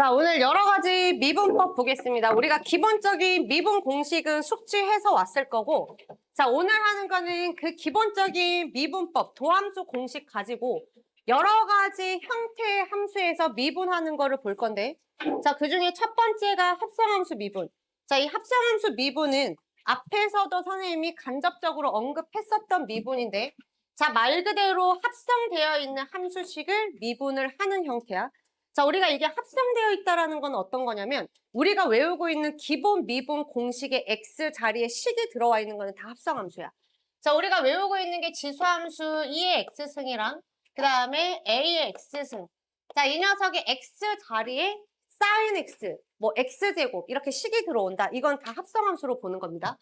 자, 오늘 여러 가지 미분법 보겠습니다. 우리가 기본적인 미분 공식은 숙지해서 왔을 거고, 자, 오늘 하는 거는 그 기본적인 미분법, 도함수 공식 가지고 여러 가지 형태의 함수에서 미분하는 거를 볼 건데, 자, 그 중에 첫 번째가 합성함수 미분. 자, 이 합성함수 미분은 앞에서도 선생님이 간접적으로 언급했었던 미분인데, 자, 말 그대로 합성되어 있는 함수식을 미분을 하는 형태야. 자, 우리가 이게 합성되어 있다라는 건 어떤 거냐면 우리가 외우고 있는 기본 미분 공식의 x 자리에 식이 들어와 있는 거는 다 합성함수야. 자, 우리가 외우고 있는 게 지수함수 2의 x승이랑 그 다음에 a의 x승. 자, 이 녀석의 x 자리에 sin x, 뭐 x제곱 이렇게 식이 들어온다. 이건 다 합성함수로 보는 겁니다.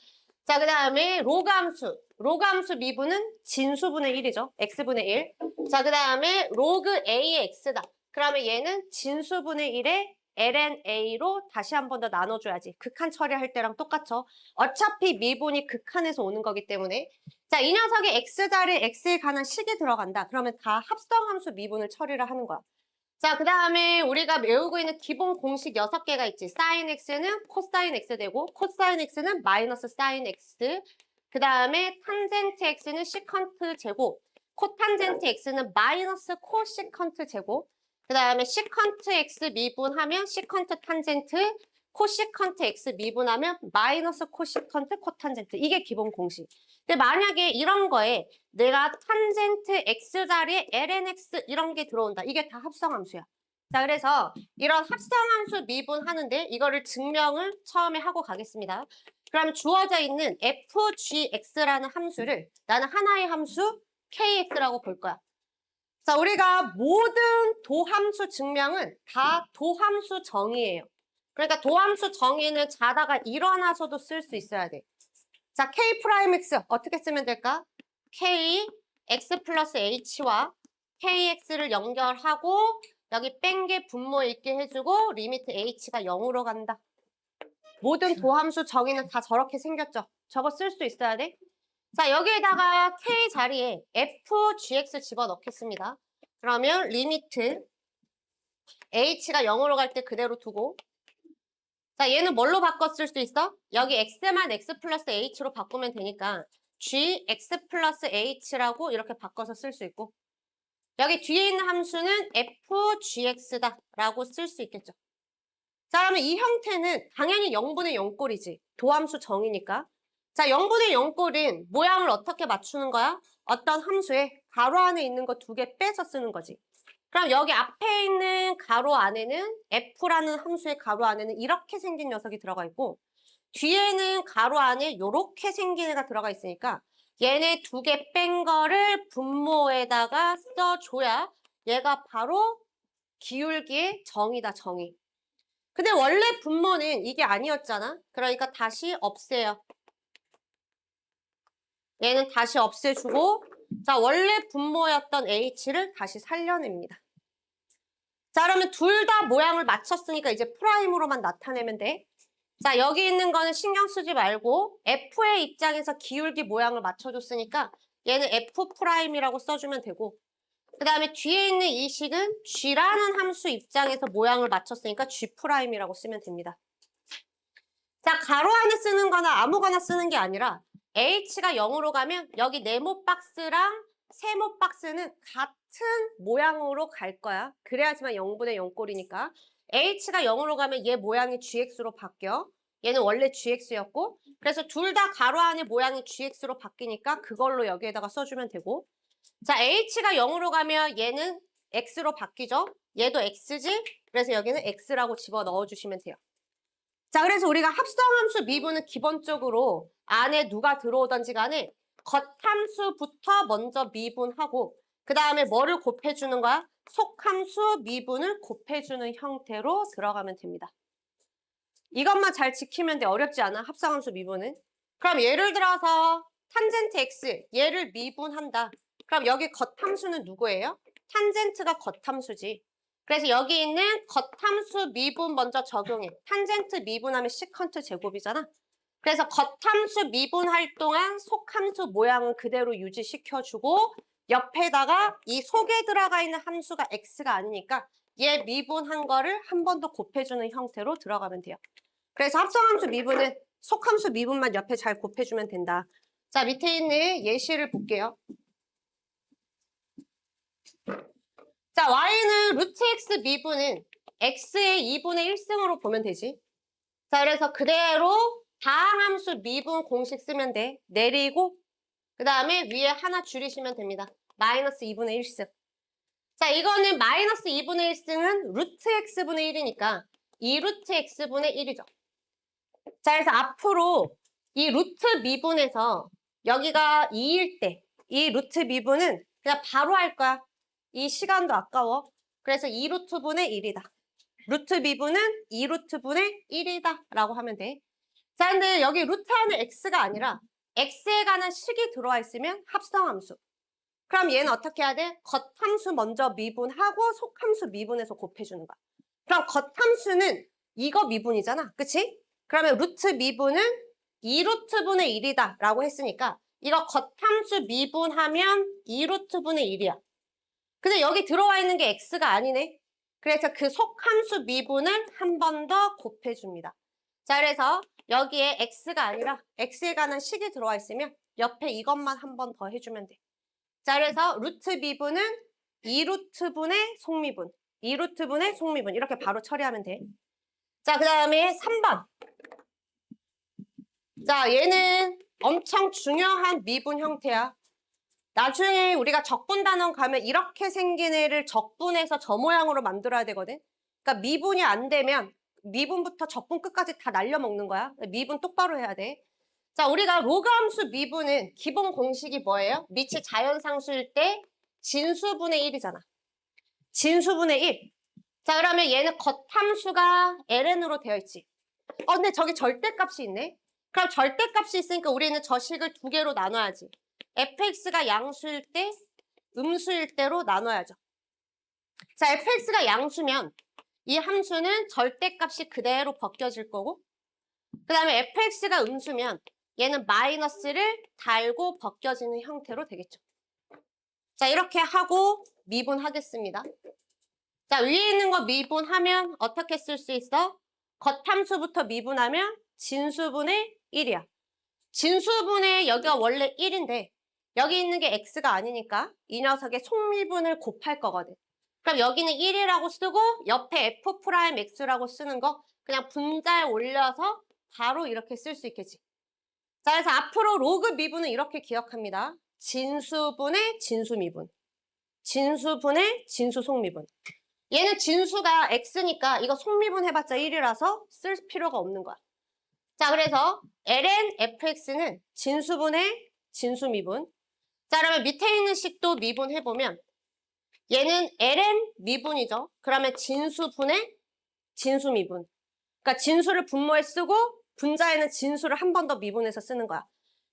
자, 그 다음에 로그함수. 로그함수 미분은 진수분의 1이죠. x분의 1. 자, 그 다음에 로그 a의 x다. 그러면 얘는 진수분의 1에 ln a로 다시 한 번 더 나눠줘야지. 극한 처리할 때랑 똑같죠. 어차피 미분이 극한에서 오는 거기 때문에. 자, 이 녀석의 x자리에 x에 관한 식이 들어간다. 그러면 다 합성함수 미분을 처리를 하는 거야. 자, 그 다음에 우리가 외우고 있는 기본 공식 6개가 있지. sin x는 코사인 x 되고 코사인 x는 마이너스 사인 x. 그 다음에 탄젠트 x는 시컨트 제곱. 코탄젠트 x는 마이너스 코시컨트 제곱. 그 다음에 시컨트 x 미분하면 시컨트 탄젠트, 코시컨트 x 미분하면 마이너스 코시컨트 코탄젠트. 이게 기본 공식. 근데 만약에 이런 거에 내가 탄젠트 x 자리에 ln x 이런 게 들어온다. 이게 다 합성함수야. 자, 그래서 이런 합성함수 미분하는데 이거를 증명을 처음에 하고 가겠습니다. 그럼 주어져 있는 fgx라는 함수를 나는 하나의 함수 kx라고 볼 거야. 자, 우리가 모든 도함수 증명은 다 도함수 정의예요. 그러니까 도함수 정의는 자다가 일어나서도 쓸 수 있어야 돼. 자, k'(x) 어떻게 쓰면 될까? k x 플러스 h와 kx를 연결하고 여기 뺀 게 분모 있게 해주고 리미트 h가 0으로 간다. 모든 도함수 정의는 다 저렇게 생겼죠. 저거 쓸 수 있어야 돼. 자, 여기에다가 k 자리에 fgx 집어넣겠습니다. 그러면 리미트 h가 0으로 갈 때 그대로 두고, 자, 얘는 뭘로 바꿔 쓸 수 있어? 여기 x만 x 플러스 h로 바꾸면 되니까 g x 플러스 h라고 이렇게 바꿔서 쓸 수 있고, 여기 뒤에 있는 함수는 fgx다 라고 쓸 수 있겠죠. 자, 그러면 이 형태는 당연히 0분의 0꼴이지. 도함수 정이니까. 자, 0분의 0꼴은 모양을 어떻게 맞추는 거야? 어떤 함수에 가로 안에 있는 거 2개 빼서 쓰는 거지. 그럼 여기 앞에 있는 가로 안에는 f라는 함수의 가로 안에는 이렇게 생긴 녀석이 들어가 있고 뒤에는 가로 안에 이렇게 생긴 애가 들어가 있으니까 얘네 2개 뺀 거를 분모에다가 써줘야 얘가 바로 기울기의 정이다, 정의. 근데 원래 분모는 이게 아니었잖아. 그러니까 다시 없애요. 얘는 다시 없애주고, 자, 원래 분모였던 h를 다시 살려냅니다. 자, 그러면 둘 다 모양을 맞췄으니까 이제 프라임으로만 나타내면 돼. 자, 여기 있는 거는 신경 쓰지 말고 f의 입장에서 기울기 모양을 맞춰줬으니까 얘는 f 프라임이라고 써주면 되고, 그 다음에 뒤에 있는 이 식은 g라는 함수 입장에서 모양을 맞췄으니까 g 프라임이라고 쓰면 됩니다. 자, 가로 안에 쓰는 거나 아무거나 쓰는 게 아니라 h가 0으로 가면 여기 네모 박스랑 세모 박스는 같은 모양으로 갈 거야. 그래야지만 0분의 0꼴이니까. h가 0으로 가면 얘 모양이 gx로 바뀌어. 얘는 원래 gx였고 그래서 둘 다 가로 안에 모양이 gx로 바뀌니까 그걸로 여기에다가 써주면 되고, 자, h가 0으로 가면 얘는 x로 바뀌죠. 얘도 x지. 그래서 여기는 x라고 집어넣어 주시면 돼요. 자, 그래서 우리가 합성함수 미분은 기본적으로 안에 누가 들어오던지 간에 겉함수부터 먼저 미분하고 그 다음에 뭐를 곱해주는 거야? 속함수 미분을 곱해주는 형태로 들어가면 됩니다. 이것만 잘 지키면 돼. 어렵지 않아, 합성함수 미분은. 그럼 예를 들어서 탄젠트 x, 얘를 미분한다. 그럼 여기 겉함수는 누구예요? 탄젠트가 겉함수지. 그래서 여기 있는 겉함수 미분 먼저 적용해. 탄젠트 미분하면 시컨트 제곱이잖아. 그래서 겉함수 미분할 동안 속함수 모양은 그대로 유지시켜주고 옆에다가 이 속에 들어가 있는 함수가 x가 아니니까 얘 미분한 거를 한 번 더 곱해주는 형태로 들어가면 돼요. 그래서 합성함수 미분은 속함수 미분만 옆에 잘 곱해주면 된다. 자, 밑에 있는 예시를 볼게요. 자, y는 루트 x 미분은 x의 2분의 1승으로 보면 되지. 자, 그래서 그대로 다항함수 미분 공식 쓰면 돼. 내리고 그 다음에 위에 하나 줄이시면 됩니다. 마이너스 2분의 1승. 자, 이거는 마이너스 2분의 1승은 루트 x분의 1이니까 2루트 x분의 1이죠. 자, 그래서 앞으로 이 루트 미분에서 여기가 2일 때 이 루트 미분은 그냥 바로 할 거야. 이 시간도 아까워. 그래서 2루트분의 1이다. 루트 미분은 2루트분의 1이다 라고 하면 돼. 자, 근데 여기 루트 안에 x가 아니라 x에 관한 식이 들어와 있으면 합성함수. 그럼 얘는 어떻게 해야 돼? 겉함수 먼저 미분하고 속함수 미분해서 곱해주는 거야. 그럼 겉함수는 이거 미분이잖아. 그치? 그러면 루트 미분은 2루트분의 1이다 라고 했으니까 이거 겉함수 미분하면 2루트분의 1이야. 근데 여기 들어와 있는 게 x가 아니네. 그래서 그 속함수 미분을 한 번 더 곱해줍니다. 자, 그래서 여기에 x가 아니라 x에 관한 식이 들어와 있으면 옆에 이것만 한 번 더 해주면 돼. 자, 그래서 루트 미분은 2루트분의 속미분, 2루트분의 속미분 이렇게 바로 처리하면 돼. 자, 그 다음에 3번. 자, 얘는 엄청 중요한 미분 형태야. 나중에 우리가 적분 단원 가면 이렇게 생긴 애를 적분해서 저 모양으로 만들어야 되거든. 그러니까 미분이 안 되면 미분부터 적분 끝까지 다 날려먹는 거야. 미분 똑바로 해야 돼. 자, 우리가 로그 함수 미분은 기본 공식이 뭐예요? 밑이 자연상수일 때 진수분의 1이잖아. 진수분의 1. 자, 그러면 얘는 겉함수가 ln으로 되어 있지. 근데 저기 절대값이 있네. 그럼 절대값이 있으니까 우리는 저 식을 두 개로 나눠야지. fx가 양수일 때, 음수일 때로 나눠야죠. 자, fx가 양수면 이 함수는 절대값이 그대로 벗겨질 거고, 그 다음에 fx가 음수면 얘는 마이너스를 달고 벗겨지는 형태로 되겠죠. 자, 이렇게 하고 미분하겠습니다. 자, 위에 있는 거 미분하면 어떻게 쓸 수 있어? 겉함수부터 미분하면 진수분의 1이야. 진수분의 여기가 원래 1인데 여기 있는 게 x가 아니니까 이 녀석의 속미분을 곱할 거거든. 그럼 여기는 1이라고 쓰고 옆에 f'x라고 쓰는 거 그냥 분자에 올려서 바로 이렇게 쓸 수 있겠지. 자, 그래서 앞으로 로그 미분은 이렇게 기억합니다. 진수분의 진수미분. 진수분의 진수속미분. 얘는 진수가 x니까 이거 속미분 해봤자 1이라서 쓸 필요가 없는 거야. 자, 그래서 ln fx는 진수분의 진수미분. 자, 그러면 밑에 있는 식도 미분해보면 얘는 ln 미분이죠. 그러면 진수분의 진수미분. 그러니까 진수를 분모에 쓰고 분자에는 진수를 한 번 더 미분해서 쓰는 거야.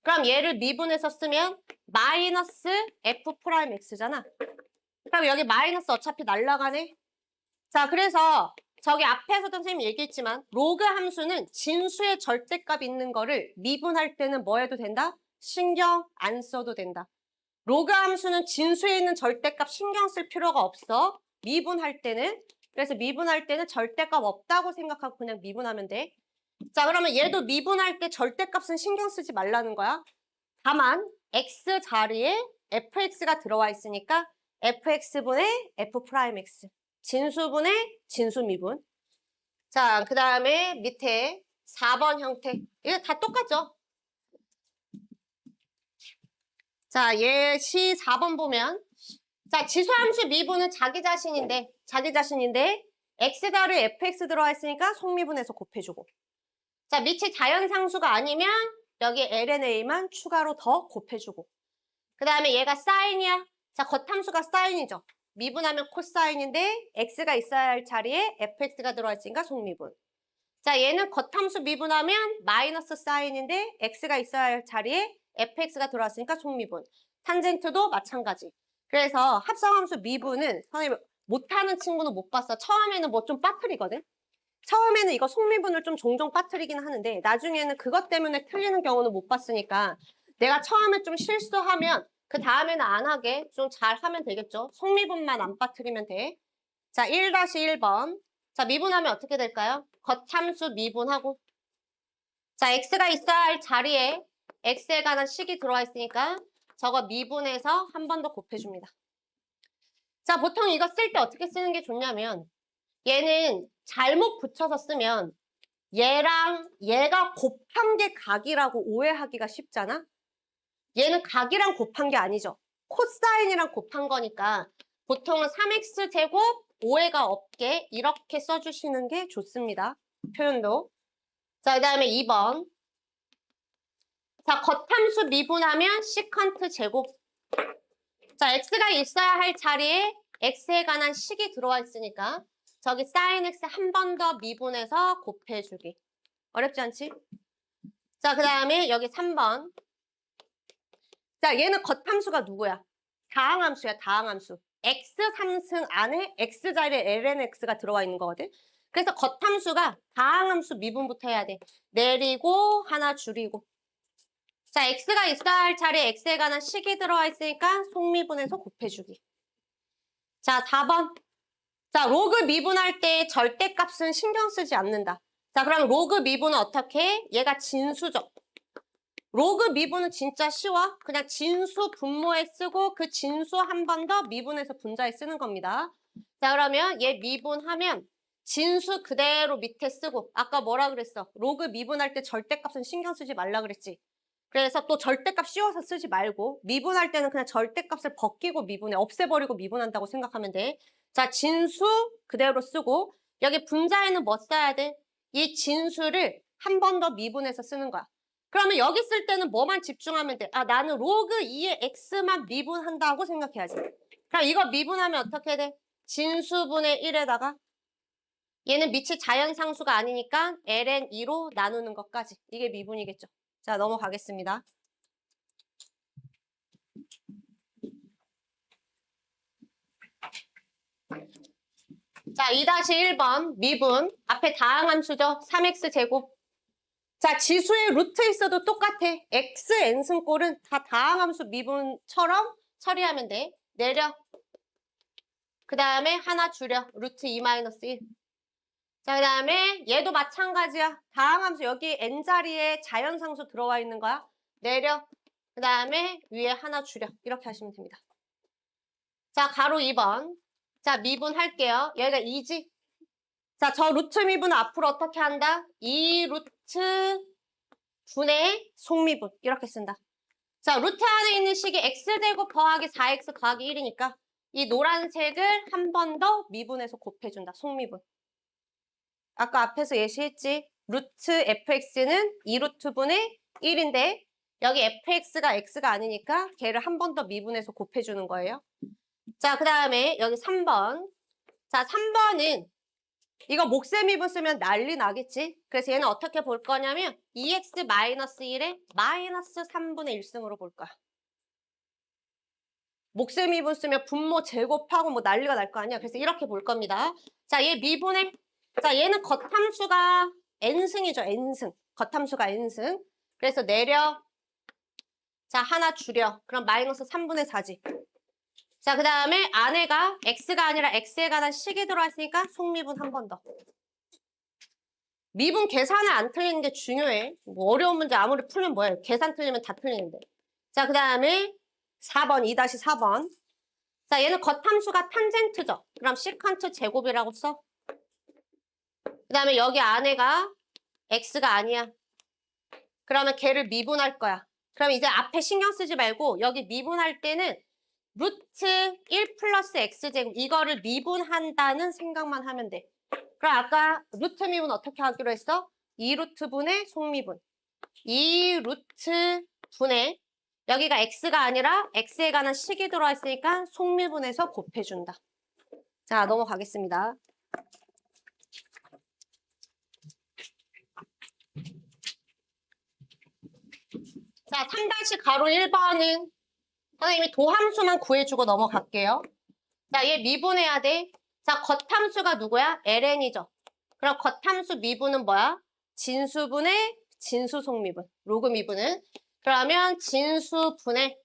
그럼 얘를 미분해서 쓰면 마이너스 f'x잖아. 그럼 여기 마이너스 어차피 날라가네. 자, 그래서 저기 앞에서도 선생님이 얘기했지만 로그 함수는 진수의 절대값 있는 거를 미분할 때는 뭐 해도 된다? 신경 안 써도 된다. 로그 함수는 진수에 있는 절대값 신경 쓸 필요가 없어. 미분할 때는. 그래서 미분할 때는 절대값 없다고 생각하고 그냥 미분하면 돼. 자, 그러면 얘도 미분할 때 절대값은 신경 쓰지 말라는 거야. 다만 x 자리에 fx가 들어와 있으니까 fx분의 f'x. 진수분의 진수미분. 자, 그 다음에 밑에 4번 형태. 이거 다 똑같죠? 자, 예시 4번 보면 자, 지수함수 미분은 자기 자신인데 x자리에 fx 들어와 있으니까 속미분해서 곱해주고 자, 밑이 자연상수가 아니면 여기 lnA만 추가로 더 곱해주고 그 다음에 얘가 사인이야. 자, 겉함수가 사인이죠. 미분하면 코사인인데 x가 있어야 할 자리에 fx가 들어와 있으니까 속미분. 자, 얘는 겉함수 미분하면 마이너스 사인인데 x가 있어야 할 자리에 fx가 들어왔으니까 속미분. 탄젠트도 마찬가지. 그래서 합성함수 미분은 선생님 못하는 친구는 못 봤어. 처음에는 뭐 좀 빠뜨리거든. 처음에는 이거 속미분을 좀 종종 빠뜨리긴 하는데 나중에는 그것 때문에 틀리는 경우는 못 봤으니까 내가 처음에 좀 실수하면 그 다음에는 안 하게 좀 잘 하면 되겠죠. 속미분만 안 빠뜨리면 돼. 자, 1-1번. 자, 미분하면 어떻게 될까요? 겉함수 미분하고. 자, x가 있어야 할 자리에 x에 관한 식이 들어와 있으니까 저거 미분해서 한 번 더 곱해줍니다. 자, 보통 이거 쓸 때 어떻게 쓰는 게 좋냐면 얘는 잘못 붙여서 쓰면 얘랑 얘가 곱한 게 각이라고 오해하기가 쉽잖아? 얘는 각이랑 곱한 게 아니죠. 코사인이랑 곱한 거니까 보통은 3x 제곱 오해가 없게 이렇게 써주시는 게 좋습니다. 표현도. 자, 그 다음에 2번. 자, 겉함수 미분하면 시컨트 제곱. 자, x가 있어야 할 자리에 x에 관한 식이 들어와 있으니까 저기 sin x 한 번 더 미분해서 곱해주기. 어렵지 않지? 자, 그 다음에 여기 3번. 자, 얘는 겉함수가 누구야? 다항함수야, 다항함수. x 3승 안에 x 자리에 lnx가 들어와 있는 거거든. 그래서 겉함수가 다항함수 미분부터 해야 돼. 내리고 하나 줄이고. 자, x가 있어야 할 자리에 x에 관한 식이 들어와 있으니까 속미분해서 곱해주기. 자, 4번. 자, 로그 미분할 때 절대값은 신경 쓰지 않는다. 자, 그럼 로그 미분은 어떻게 해? 얘가 진수죠. 로그 미분은 진짜 쉬워. 그냥 진수 분모에 쓰고 그 진수 한 번 더 미분해서 분자에 쓰는 겁니다. 자, 그러면 얘 미분하면 진수 그대로 밑에 쓰고 아까 뭐라 그랬어? 로그 미분할 때 절대값은 신경 쓰지 말라 그랬지. 그래서 또 절대값 씌워서 쓰지 말고 미분할 때는 그냥 절대값을 벗기고 미분해. 없애버리고 미분한다고 생각하면 돼. 자, 진수 그대로 쓰고 여기 분자에는 뭐 써야 돼? 이 진수를 한 번 더 미분해서 쓰는 거야. 그러면 여기 쓸 때는 뭐만 집중하면 돼? 아, 나는 로그 2의 x만 미분한다고 생각해야지. 그럼 이거 미분하면 어떻게 돼? 진수분의 1에다가 얘는 밑이 자연상수가 아니니까 ln 2로 나누는 것까지. 이게 미분이겠죠. 자, 넘어가겠습니다. 자, 2-1번 미분. 앞에 다항함수죠. 3x 제곱. 자, 지수의 루트 있어도 똑같아. x, n승꼴은 다 다항함수 미분처럼 처리하면 돼. 내려. 그 다음에 하나 줄여. 루트 2-1. 자, 그 다음에 얘도 마찬가지야. 다항함수 여기 n자리에 자연상수 들어와 있는 거야. 내려. 그 다음에 위에 하나 줄여. 이렇게 하시면 됩니다. 자, 가로 2번. 자, 미분할게요. 여기가 2지? 자, 저 루트 미분은 앞으로 어떻게 한다? 2루트 분의 속미분. 이렇게 쓴다. 자, 루트 안에 있는 식이 x제곱 더하기 4x 더하기 1이니까 이 노란색을 한 번 더 미분해서 곱해준다. 속미분. 아까 앞에서 예시했지? 루트 fx는 2루트 분의 1인데 여기 fx가 x가 아니니까 걔를 한 번 더 미분해서 곱해주는 거예요. 자, 그 다음에 여기 3번. 자, 3번은 이거 목세미분 쓰면 난리 나겠지? 그래서 얘는 어떻게 볼 거냐면 2x-1에 마이너스 3분의 1승으로 볼 거야. 목세미분 쓰면 분모 제곱하고 뭐 난리가 날 거 아니야. 그래서 이렇게 볼 겁니다. 자, 얘 미분해. 자, 얘는 겉함수가 n승이죠. n승. 겉함수가 n승. 그래서 내려. 자, 하나 줄여. 그럼 마이너스 3분의 4지. 자, 그 다음에 안에가 x가 아니라 x에 관한 식이 들어왔으니까 속미분 한 번 더. 미분 계산을 안 틀리는 게 중요해. 뭐 어려운 문제 아무리 풀면 뭐야. 계산 틀리면 다 틀리는데. 자, 그 다음에 4번, 2-4번. 자, 얘는 겉함수가 탄젠트죠. 그럼 시컨트 제곱이라고 써. 그 다음에 여기 안에가 x가 아니야. 그러면 걔를 미분할 거야. 그럼 이제 앞에 신경 쓰지 말고 여기 미분할 때는 루트 1 플러스 x제곱 이거를 미분한다는 생각만 하면 돼. 그럼 아까 루트 미분 어떻게 하기로 했어? 2루트 분의 속미분. 2루트 분의 여기가 x가 아니라 x에 관한 식이 들어와 있으니까 속미분해서 곱해준다. 자, 넘어가겠습니다. 자, 3- 가로 1번은 선생님이 도함수만 구해주고 넘어갈게요. 자, 얘 미분해야 돼. 자, 겉함수가 누구야? ln이죠. 그럼 겉함수 미분은 뭐야? 진수분의 진수 속미분. 로그 미분은. 그러면 진수분의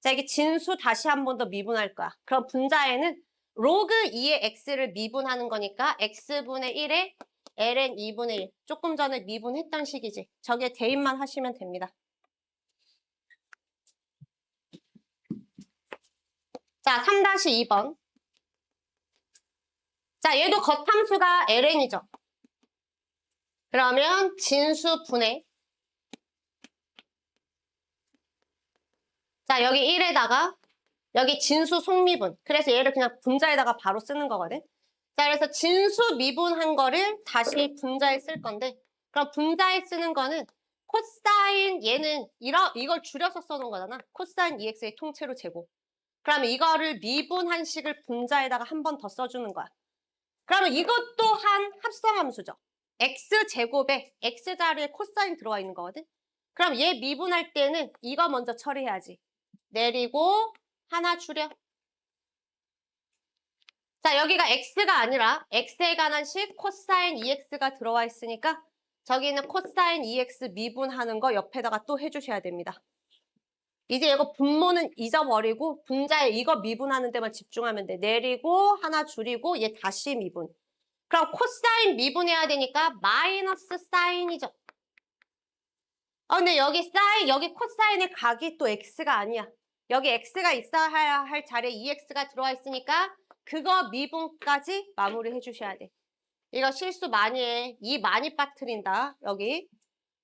자, 이게 진수 다시 한 번 더 미분할 거야. 그럼 분자에는 로그 2의 x를 미분하는 거니까 x분의 1에 ln 2분의 1. 조금 전에 미분했던 식이지. 저게 대입만 하시면 됩니다. 자, 3-2번. 자, 얘도 겉함수가 ln이죠. 그러면 진수분해. 자, 여기 1에다가 여기 진수 속미분. 그래서 얘를 그냥 분자에다가 바로 쓰는 거거든. 자, 그래서 진수 미분한 거를 다시 분자에 쓸 건데, 그럼 분자에 쓰는 거는 코사인 얘는 이걸 줄여서 써놓은 거잖아. 코사인 2x의 통째로 제곱. 그러면 이거를 미분한 식을 분자에다가 한 번 더 써주는 거야. 그러면 이것 또한 합성함수죠. x제곱에 x자리에 코사인 들어와 있는 거거든. 그럼 얘 미분할 때는 이거 먼저 처리해야지. 내리고 하나 줄여. 자, 여기가 x가 아니라 x에 관한 식 코사인 2x가 들어와 있으니까 저기는 코사인 2x 미분하는 거 옆에다가 또 해주셔야 됩니다. 이제 이거 분모는 잊어버리고 분자에 이거 미분하는 데만 집중하면 돼. 내리고 하나 줄이고 얘 다시 미분. 그럼 코사인 미분해야 되니까 마이너스 사인이죠. 근데 여기 코사인의 각이 또 x가 아니야. 여기 x가 있어야 할 자리에 2x가 들어와 있으니까 그거 미분까지 마무리해 주셔야 돼. 이거 실수 많이 해. 이 많이 빠뜨린다. 여기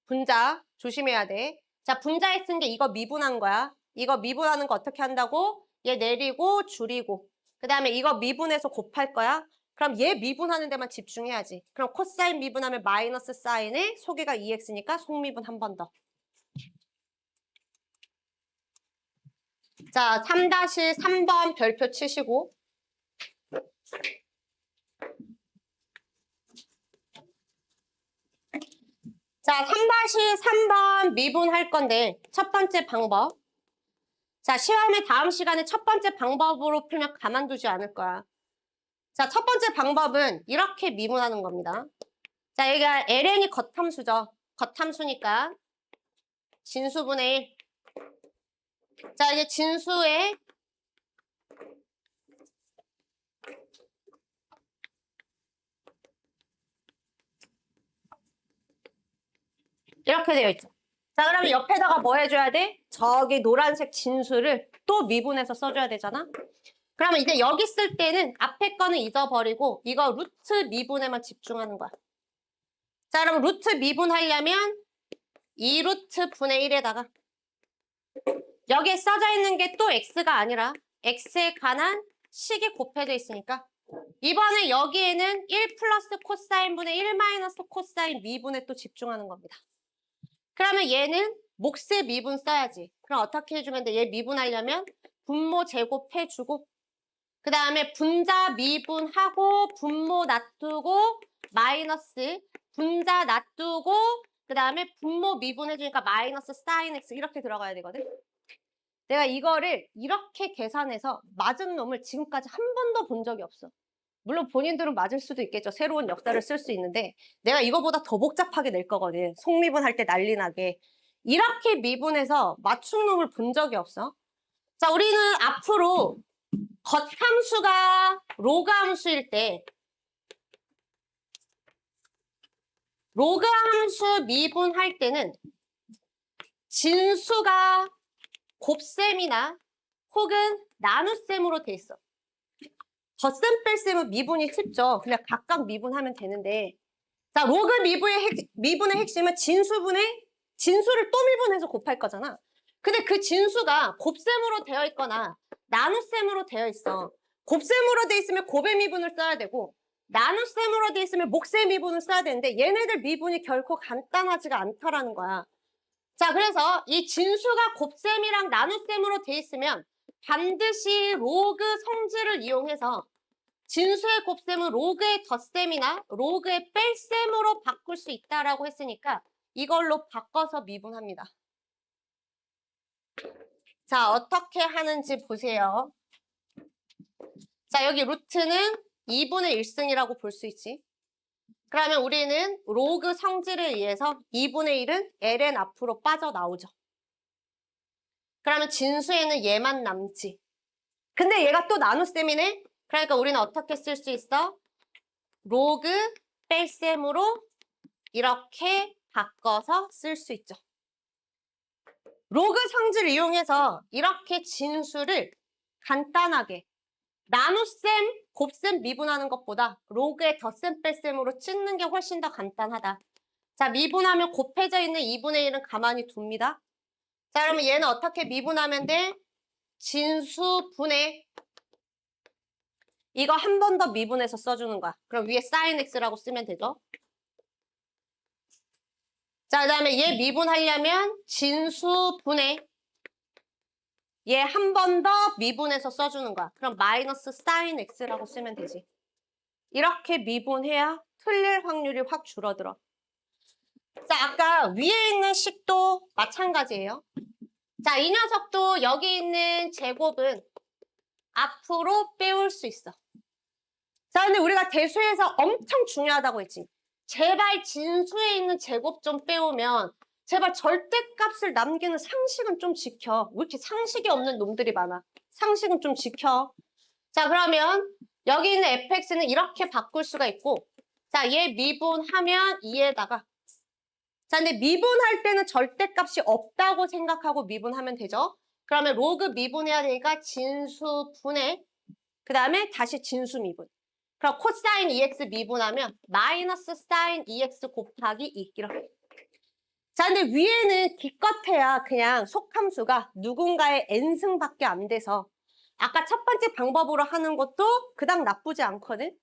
분자 조심해야 돼. 자, 분자에 쓴 게 이거 미분한 거야. 이거 미분하는 거 어떻게 한다고? 얘 내리고 줄이고. 그 다음에 이거 미분해서 곱할 거야. 그럼 얘 미분하는 데만 집중해야지. 그럼 코사인 미분하면 마이너스 사인에 속에가 2x니까 속미분 한 번 더. 자, 3-3번 별표 치시고. 자, 3-3번 미분할 건데 첫 번째 방법. 자, 시험에 다음 시간에 첫 번째 방법으로 풀면 가만두지 않을 거야. 자, 첫 번째 방법은 이렇게 미분하는 겁니다. 자, 여기가 ln이 겉함수죠. 겉함수니까 진수분의 1. 자, 이제 진수에 이렇게 되어 있죠. 자, 그러면 옆에다가 뭐 해줘야 돼? 저기 노란색 진수를 또 미분해서 써줘야 되잖아. 그러면 이제 여기 쓸 때는 앞에 거는 잊어버리고 이거 루트 미분에만 집중하는 거야. 자, 그럼 루트 미분하려면 2루트 분의 1에다가 여기에 써져 있는 게 또 x가 아니라 x에 관한 식이 곱해져 있으니까 이번에 여기에는 1 플러스 코사인 분의 1 마이너스 코사인 미분에 또 집중하는 겁니다. 그러면 얘는 몫의 미분 써야지. 그럼 어떻게 해주면 돼? 얘 미분하려면 분모 제곱해주고 그 다음에 분자 미분하고 분모 놔두고 마이너스 분자 놔두고 그 다음에 분모 미분해주니까 마이너스 사인 x 이렇게 들어가야 되거든. 내가 이거를 이렇게 계산해서 맞은 놈을 지금까지 한 번도 본 적이 없어. 물론 본인들은 맞을 수도 있겠죠. 새로운 역사를 쓸 수 있는데 내가 이거보다 더 복잡하게 낼 거거든. 속미분할 때 난리 나게. 이렇게 미분해서 맞춘 놈을 본 적이 없어. 자, 우리는 앞으로 겉함수가 로그 함수일 때 로그 함수 미분할 때는 진수가 곱셈이나 혹은 나눗셈으로 돼 있어. 덧셈 뺄셈은 미분이 쉽죠. 그냥 각각 미분하면 되는데 자, 로그 미분의 핵심은 진수를 또 미분해서 곱할 거잖아. 근데 그 진수가 곱셈으로 되어 있거나 나눗셈으로 되어 있어. 곱셈으로 돼 있으면 곱의 미분을 써야 되고 나눗셈으로 돼 있으면 몫의 미분을 써야 되는데 얘네들 미분이 결코 간단하지가 않다라는 거야. 자, 그래서 이 진수가 곱셈이랑 나눗셈으로 돼 있으면 반드시 로그 성질을 이용해서 진수의 곱셈은 로그의 덧셈이나 로그의 뺄셈으로 바꿀 수 있다라고 했으니까 이걸로 바꿔서 미분합니다. 자, 어떻게 하는지 보세요. 자, 여기 루트는 2분의 1승이라고 볼 수 있지. 그러면 우리는 로그 성질에 의해서 2분의 1은 ln 앞으로 빠져나오죠. 그러면 진수에는 얘만 남지. 근데 얘가 또 나눗셈이네? 그러니까 우리는 어떻게 쓸 수 있어? 로그 뺄셈으로 이렇게 바꿔서 쓸 수 있죠. 로그 성질을 이용해서 이렇게 진수를 간단하게 나눗셈, 곱셈, 미분하는 것보다 로그의 덧셈, 뺄셈으로 찍는 게 훨씬 더 간단하다. 자, 미분하면 곱해져 있는 2분의 1은 가만히 둡니다. 자, 그러면 얘는 어떻게 미분하면 돼? 진수분해. 이거 한 번 더 미분해서 써주는 거야. 그럼 위에 sin x라고 쓰면 되죠. 자, 그 다음에 얘 미분하려면 진수분해. 얘 한 번 더 미분해서 써주는 거야. 그럼 마이너스 sin x라고 쓰면 되지. 이렇게 미분해야 틀릴 확률이 확 줄어들어. 자, 아까 위에 있는 식도 마찬가지예요. 자, 이 녀석도 여기 있는 제곱은 앞으로 빼올 수 있어. 자, 근데 우리가 대수에서 엄청 중요하다고 했지. 제발 진수에 있는 제곱 좀 빼오면 제발 절대값을 남기는 상식은 좀 지켜. 왜 이렇게 상식이 없는 놈들이 많아. 상식은 좀 지켜. 자, 그러면 여기 있는 fx는 이렇게 바꿀 수가 있고, 자, 얘 미분하면 2에다가, 자, 근데 미분할 때는 절대값이 없다고 생각하고 미분하면 되죠. 그러면 로그 미분해야 되니까 진수분해, 그 다음에 다시 진수 미분. 그럼 코사인 2x 미분하면 마이너스 사인 2x 곱하기 2 이렇게. 자, 근데 위에는 기껏해야 그냥 속함수가 누군가의 n승밖에 안 돼서 아까 첫 번째 방법으로 하는 것도 그닥 나쁘지 않거든.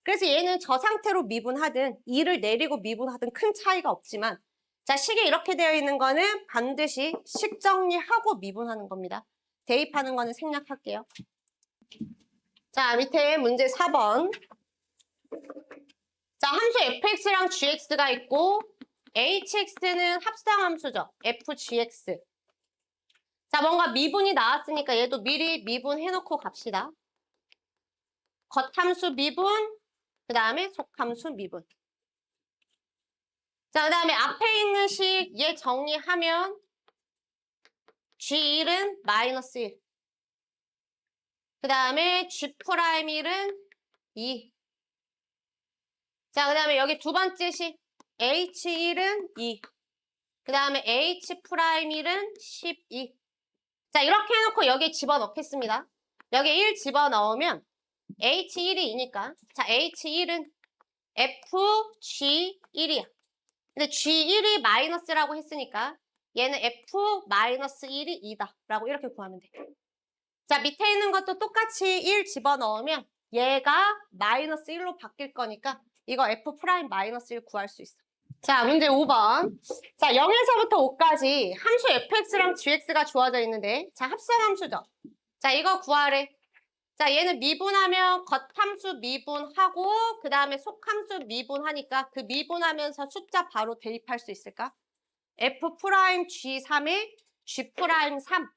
그래서 얘는 저 상태로 미분하든 2를 내리고 미분하든 큰 차이가 없지만, 자, 식이 이렇게 되어 있는 거는 반드시 식 정리하고 미분하는 겁니다. 대입하는 거는 생략할게요. 자, 밑에 문제 4번. 자, 함수 fx랑 gx가 있고 hx는 합성함수죠. fgx. 자, 뭔가 미분이 나왔으니까 얘도 미리 미분해놓고 갑시다. 겉함수 미분, 그 다음에 속함수 미분. 자, 그 다음에 앞에 있는 식 얘 정리하면 g1은 마이너스 1. 그 다음에 g'1은 2. 자, 그 다음에 여기 두 번째 식 h1은 2. 그 다음에 h'1은 12. 자, 이렇게 해놓고 여기에 집어넣겠습니다. 여기 1 집어넣으면 h1이 2니까. 자, h1은 fg1이야. 근데 g1이 마이너스라고 했으니까 얘는 f-1이 2다 라고 이렇게 구하면 돼. 자, 밑에 있는 것도 똑같이 1 집어넣으면 얘가 마이너스 1로 바뀔 거니까 이거 f'-1 구할 수 있어. 자, 문제 5번. 자, 0에서부터 5까지 함수 fx랑 gx가 주어져 있는데, 자, 합성함수죠. 자, 이거 구하래. 자, 얘는 미분하면 겉함수 미분하고 그 다음에 속함수 미분하니까 그 미분하면서 숫자 바로 대입할 수 있을까? f'g3에 g'3.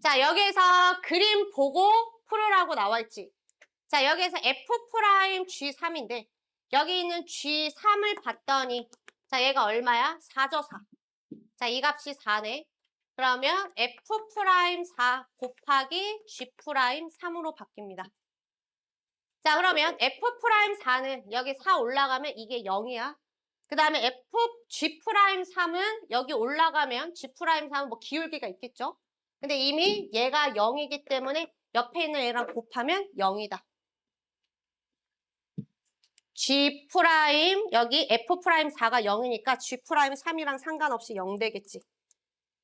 자, 여기에서 그림 보고 풀으라고 나와 있지. 자, 여기에서 f'g3인데 여기 있는 g3을 봤더니 자, 얘가 얼마야? 4죠, 4. 자, 이 값이 4네. 그러면 f'4 곱하기 g'3으로 바뀝니다. 자, 그러면 f'4는 여기 4 올라가면 이게 0이야. 그 다음에 fg'3은 여기 올라가면 g'3은 뭐 기울기가 있겠죠? 근데 이미 얘가 0이기 때문에 옆에 있는 얘랑 곱하면 0이다. G' 여기 F'4가 0이니까 G'3이랑 상관없이 0 되겠지.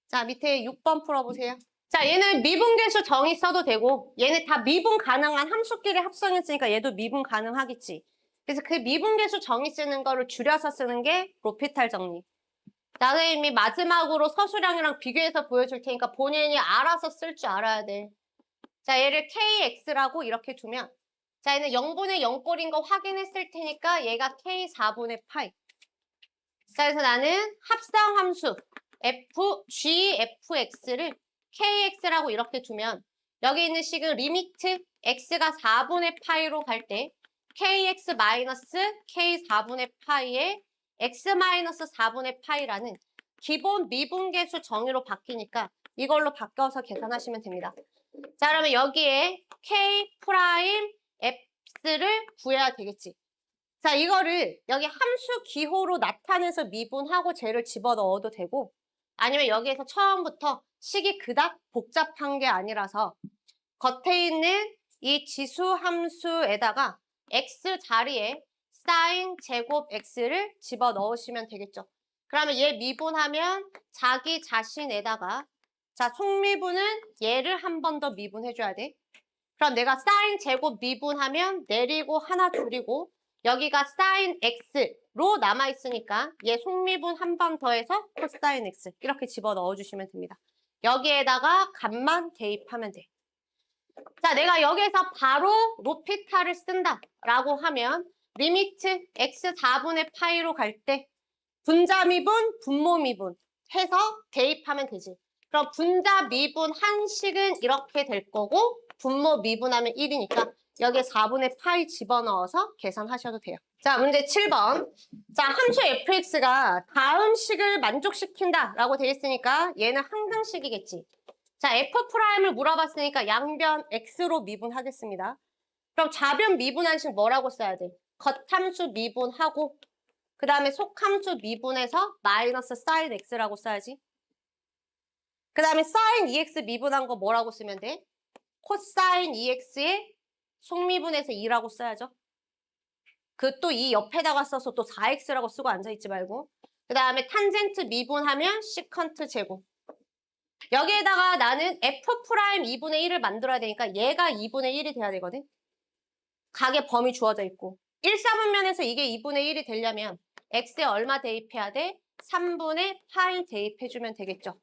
자, 밑에 6번 풀어보세요. 자, 얘는 미분계수 정의 써도 되고 얘는 다 미분 가능한 함수끼리 합성했으니까 얘도 미분 가능하겠지. 그래서 그 미분계수 정의 쓰는 거를 줄여서 쓰는 게 로피탈 정리. 자, 선생님이 마지막으로 서술형이랑 비교해서 보여줄 테니까 본인이 알아서 쓸 줄 알아야 돼. 자, 얘를 KX라고 이렇게 두면 자, 얘는 0분의 0꼴인 거 확인했을 테니까 얘가 K4분의 파이. 자, 그래서 나는 합성함수 GFX를 KX라고 이렇게 두면 여기 있는 식은 리미트 X가 4분의 파이로 갈 때 KX 마이너스 K4분의 파이에 X 마이너스 4분의 파이라는 기본 미분계수 정의로 바뀌니까 이걸로 바꿔서 계산하시면 됩니다. 자, 그러면 여기에 K 프라임 X를 구해야 되겠지. 자, 이거를 여기 함수 기호로 나타내서 미분하고 쟤를 집어넣어도 되고 아니면 여기에서 처음부터 식이 그닥 복잡한 게 아니라서 겉에 있는 이 지수 함수에다가 x 자리에 sin 제곱 x를 집어넣으시면 되겠죠. 그러면 얘 미분하면 자기 자신에다가 자, 속미분은 얘를 한 번 더 미분해줘야 돼. 그럼 내가 sin 제곱 미분하면 내리고 하나 줄이고 여기가 sin x로 남아있으니까 얘 속미분 한 번 더해서 cosine x 이렇게 집어넣어주시면 됩니다. 여기에다가 값만 대입하면 돼. 자, 내가 여기에서 바로 로피타를 쓴다라고 하면 리미트 x 4분의 파이로 갈 때 분자 미분, 분모 미분 해서 대입하면 되지. 그럼 분자 미분 한식은 이렇게 될 거고 분모 미분하면 1이니까 여기에 4분의 파이 집어넣어서 계산하셔도 돼요. 자, 문제 7번. 자, 함수 fx가 다음 식을 만족시킨다라고 되어 있으니까 얘는 항등식이겠지. 자, F'을 물어봤으니까 양변 X로 미분하겠습니다. 그럼 좌변 미분한식 뭐라고 써야 돼? 겉함수 미분하고 그 다음에 속함수 미분해서 마이너스 sin X라고 써야지. 그 다음에 sin EX 미분한 거 뭐라고 쓰면 돼? 코사인 EX에 속미분해서 2라고 써야죠. 그 또 이 옆에다가 써서 또 4X라고 쓰고 앉아있지 말고. 그 다음에 탄젠트 미분하면 시컨트 제곱. 여기에다가 나는 F' 2분의 1을 만들어야 되니까 얘가 2분의 1이 돼야 되거든. 각의 범위 주어져 있고 1사분면에서 이게 2분의 1이 되려면 X에 얼마 대입해야 돼? 3분의 파이 대입해주면 되겠죠.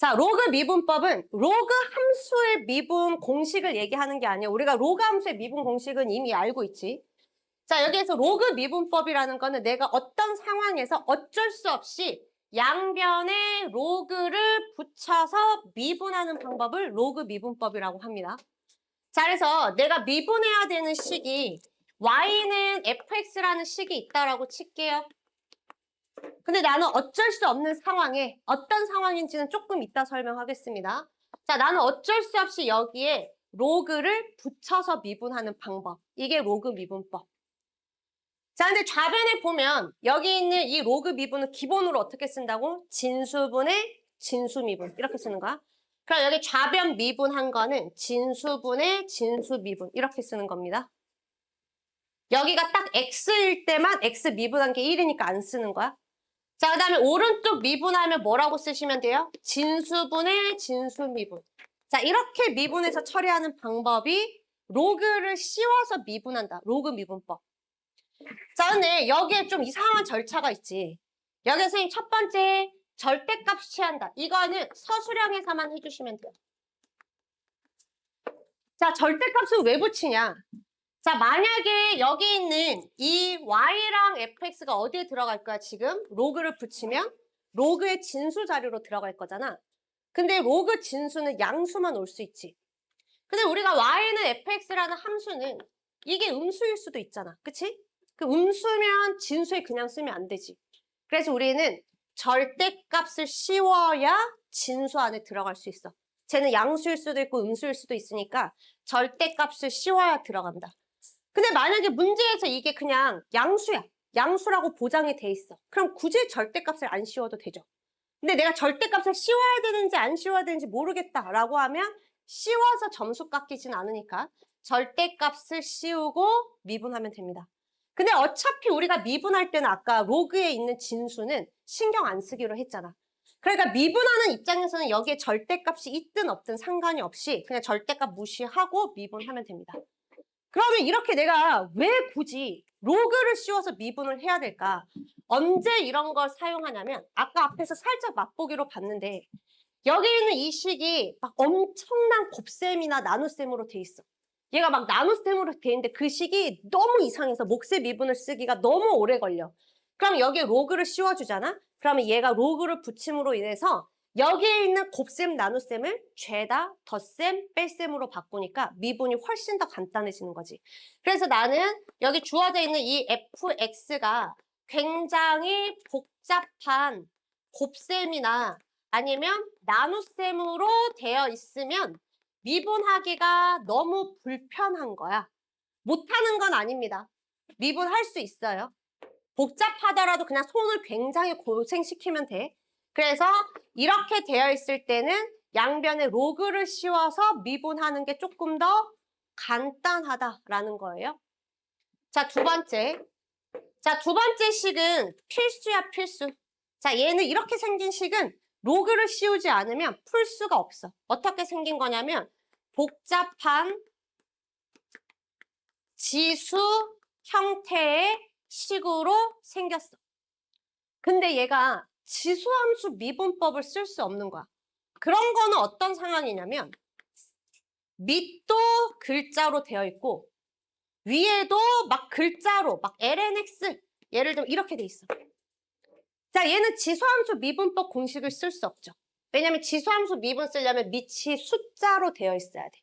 자, 로그 미분법은 로그 함수의 미분 공식을 얘기하는 게 아니야. 우리가 로그 함수의 미분 공식은 이미 알고 있지. 자, 여기에서 로그 미분법이라는 거는 내가 어떤 상황에서 어쩔 수 없이 양변에 로그를 붙여서 미분하는 방법을 로그 미분법이라고 합니다. 자, 그래서 내가 미분해야 되는 식이 y는 fx라는 식이 있다라고 칠게요. 근데 나는 어쩔 수 없는 상황에 어떤 상황인지는 조금 이따 설명하겠습니다. 자, 나는 어쩔 수 없이 여기에 로그를 붙여서 미분하는 방법. 이게 로그 미분법. 자, 근데 좌변에 보면 여기 있는 이 로그 미분은 기본으로 어떻게 쓴다고? 진수분의 진수미분 이렇게 쓰는 거야. 그럼 여기 좌변 미분한 거는 진수분의 진수미분 이렇게 쓰는 겁니다. 여기가 딱 x일 때만 x 미분한 게 1이니까 안 쓰는 거야. 자, 그 다음에 오른쪽 미분하면 뭐라고 쓰시면 돼요? 진수분의 진수미분. 자, 이렇게 미분해서 처리하는 방법이 로그를 씌워서 미분한다. 로그 미분법. 자, 근데 여기에 좀 이상한 절차가 있지. 여기 선생님 첫 번째 절대값 취한다. 이거는 서술형에서만 해주시면 돼요. 자, 절대값은 왜 붙이냐? 자, 만약에 여기 있는 이 y랑 fx가 어디에 들어갈 거야, 지금? 로그를 붙이면 로그의 진수 자료로 들어갈 거잖아. 근데 로그 진수는 양수만 올 수 있지. 근데 우리가 y는 fx라는 함수는 이게 음수일 수도 있잖아. 그치? 그 음수면 진수에 그냥 쓰면 안 되지. 그래서 우리는 절대값을 씌워야 진수 안에 들어갈 수 있어. 쟤는 양수일 수도 있고 음수일 수도 있으니까 절대값을 씌워야 들어간다. 근데 만약에 문제에서 이게 그냥 양수야. 양수라고 보장이 돼 있어. 그럼 굳이 절대값을 안 씌워도 되죠. 근데 내가 절대값을 씌워야 되는지 안 씌워야 되는지 모르겠다라고 하면 씌워서 점수 깎이진 않으니까 절대값을 씌우고 미분하면 됩니다. 근데 어차피 우리가 미분할 때는 아까 로그에 있는 진수는 신경 안 쓰기로 했잖아. 그러니까 미분하는 입장에서는 여기에 절대값이 있든 없든 상관이 없이 그냥 절대값 무시하고 미분하면 됩니다. 그러면 이렇게 내가 왜 굳이 로그를 씌워서 미분을 해야 될까? 언제 이런 걸 사용하냐면 아까 앞에서 살짝 맛보기로 봤는데 여기 있는 이 식이 막 엄청난 곱셈이나 나눗셈으로 돼 있어. 얘가 막 나눗셈으로 돼 있는데 그 식이 너무 이상해서 몫의 미분을 쓰기가 너무 오래 걸려. 그럼 여기에 로그를 씌워주잖아? 그러면 얘가 로그를 붙임으로 인해서 여기에 있는 곱셈 나눗셈을 죄다 덧셈 뺄셈으로 바꾸니까 미분이 훨씬 더 간단해지는 거지. 그래서 나는 여기 주어져 있는 이 fx가 굉장히 복잡한 곱셈이나 아니면 나눗셈으로 되어 있으면 미분하기가 너무 불편한 거야. 못하는 건 아닙니다. 미분할 수 있어요. 복잡하더라도 그냥 손을 굉장히 고생시키면 돼. 그래서 이렇게 되어 있을 때는 양변에 로그를 씌워서 미분하는 게 조금 더 간단하다라는 거예요. 자, 두 번째. 자, 두 번째 식은 필수야, 필수. 자, 얘는 이렇게 생긴 식은 로그를 씌우지 않으면 풀 수가 없어. 어떻게 생긴 거냐면 복잡한 지수 형태의 식으로 생겼어. 근데 얘가 지수함수 미분법을 쓸 수 없는 거야. 그런 거는 어떤 상황이냐면 밑도 글자로 되어 있고 위에도 막 글자로 막 lnx 예를 들면 이렇게 돼 있어. 자, 얘는 지수함수 미분법 공식을 쓸 수 없죠. 왜냐면 지수함수 미분 쓰려면 밑이 숫자로 되어 있어야 돼.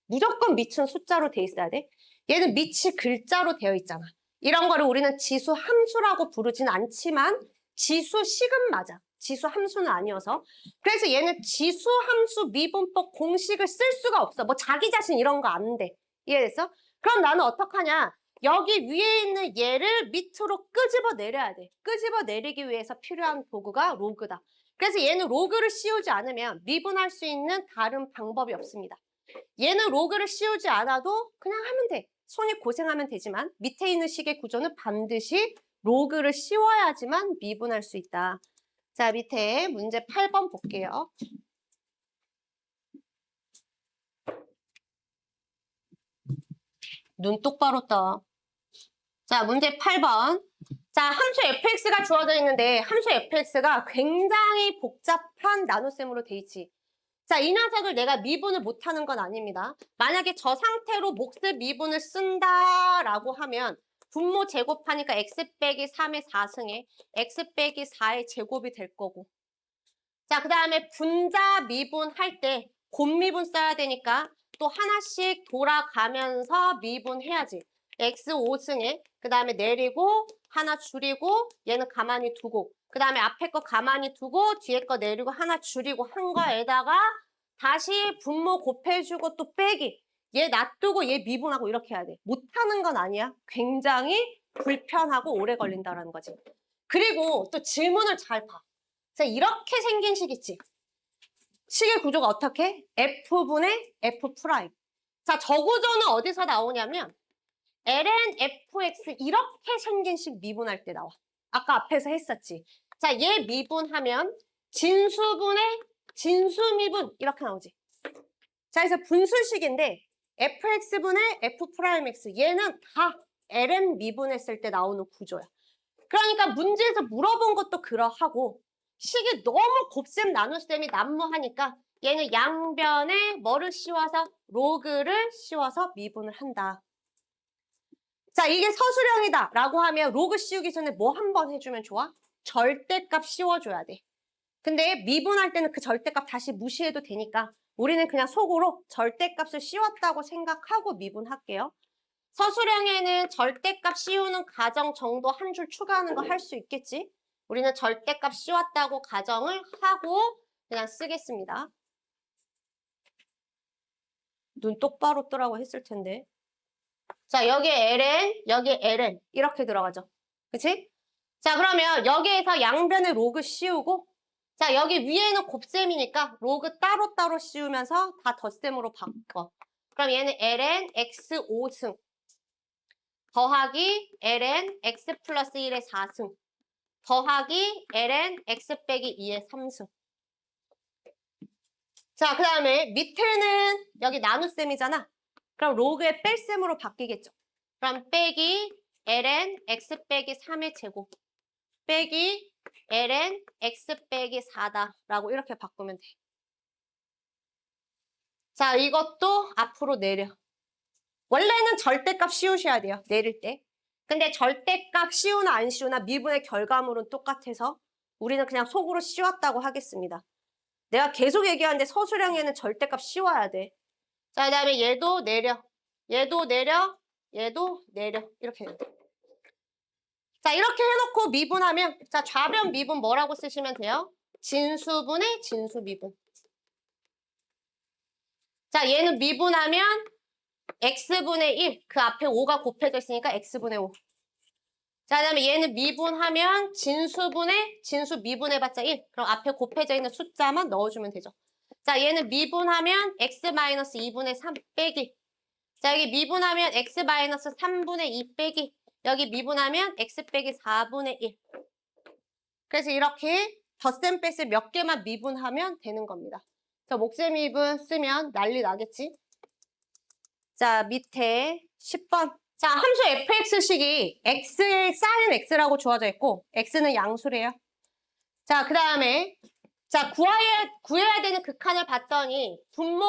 무조건 밑은 숫자로 되어 있어야 돼. 얘는 밑이 글자로 되어 있잖아. 이런 거를 우리는 지수함수라고 부르지는 않지만 지수식은 맞아. 지수함수는 아니어서. 그래서 얘는 지수함수 미분법 공식을 쓸 수가 없어. 뭐 자기 자신 이런 거 안 돼. 이해됐어? 그럼 나는 어떡하냐? 여기 위에 있는 얘를 밑으로 끄집어 내려야 돼. 끄집어 내리기 위해서 필요한 도구가 로그다. 그래서 얘는 로그를 씌우지 않으면 미분할 수 있는 다른 방법이 없습니다. 얘는 로그를 씌우지 않아도 그냥 하면 돼. 손이 고생하면 되지만 밑에 있는 식의 구조는 반드시 로그를 씌워야지만 미분할 수 있다. 자, 밑에 문제 8번 볼게요. 눈 똑바로 떠. 자, 문제 8번. 자, 함수 fx가 주어져 있는데 함수 fx가 굉장히 복잡한 나눗셈으로 돼 있지. 자, 이 녀석을 내가 미분을 못하는 건 아닙니다. 만약에 저 상태로 몫의 미분을 쓴다라고 하면 분모 제곱하니까 x 빼기 3의 4승에 x 빼기 4의 제곱이 될 거고. 자, 그 다음에 분자 미분할 때 곱미분 써야 되니까 또 하나씩 돌아가면서 미분해야지. x 5승에 그 다음에 내리고 하나 줄이고 얘는 가만히 두고 그 다음에 앞에 거 가만히 두고 뒤에 거 내리고 하나 줄이고 한 거에다가 다시 분모 곱해주고 또 빼기. 얘 놔두고 얘 미분하고 이렇게 해야 돼. 못하는 건 아니야. 굉장히 불편하고 오래 걸린다는 거지. 그리고 또 질문을 잘 봐. 자, 이렇게 생긴 식 있지. 식의 구조가 어떻게? F분의 F 프라임. 자, 저 구조는 어디서 나오냐면 ln fx 이렇게 생긴 식 미분할 때 나와. 아까 앞에서 했었지. 자, 얘 미분하면 진수분의 진수미분 이렇게 나오지. 자, 그래서 분수식인데 fx분의 f 프라임 x 얘는 다 ln 미분했을 때 나오는 구조야. 그러니까 문제에서 물어본 것도 그러하고 식이 너무 곱셈 나눗셈이 난무하니까 얘는 양변에 뭐를 씌워서 로그를 씌워서 미분을 한다. 자, 이게 서술형이다 라고 하면 로그 씌우기 전에 뭐 한 번 해주면 좋아? 절대값 씌워줘야 돼. 근데 미분할 때는 그 절대값 다시 무시해도 되니까 우리는 그냥 속으로 절대값을 씌웠다고 생각하고 미분할게요. 서술형에는 절대값 씌우는 가정 정도 한 줄 추가하는 거 할 수 있겠지? 우리는 절대값 씌웠다고 가정을 하고 그냥 쓰겠습니다. 눈 똑바로 뜨라고 했을 텐데. 자, 여기에 ln, 여기에 ln 이렇게 들어가죠. 그치? 자, 그러면 여기에서 양변에 로그 씌우고 자, 여기 위에는 곱셈이니까 로그 따로따로 씌우면서 다 덧셈으로 바꿔. 그럼 얘는 ln x 5승 더하기 ln x 플러스 1의 4승 더하기 ln x 빼기 2의 3승. 자, 그 다음에 밑에는 여기 나눗셈이잖아. 그럼 로그의 뺄셈으로 바뀌겠죠. 그럼 빼기 ln x 빼기 3의 제곱 빼기 ln x 빼기 4다라고 이렇게 바꾸면 돼. 자, 이것도 앞으로 내려. 원래는 절대값 씌우셔야 돼요. 내릴 때. 근데 절대값 씌우나 안 씌우나 미분의 결과물은 똑같아서 우리는 그냥 속으로 씌웠다고 하겠습니다. 내가 계속 얘기하는데 서술형에는 절대값 씌워야 돼. 자, 그 다음에 얘도 내려. 얘도 내려. 얘도 내려. 이렇게 해요. 자, 이렇게 해놓고 미분하면 자, 좌변 미분 뭐라고 쓰시면 돼요? 진수분의 진수미분. 자, 얘는 미분하면 x분의 1. 그 앞에 5가 곱해져 있으니까 x분의 5. 자, 그 다음에 얘는 미분하면 진수분의 진수 미분해봤자 1. 그럼 앞에 곱해져 있는 숫자만 넣어주면 되죠. 자, 얘는 미분하면 x-2분의 3 빼기. 자, 여기 미분하면 x-3분의 2 빼기. 여기 미분하면 x 빼기 4분의 1. 그래서 이렇게 덧셈 뺄셈 몇 개만 미분하면 되는 겁니다. 자, 목셈 미분 쓰면 난리 나겠지? 자, 밑에 10번. 자, 함수 fx식이 x의 sin x라고 주어져 있고 x는 양수래요. 자, 그 다음에 자, 구해야 되는 극한을 봤더니 분모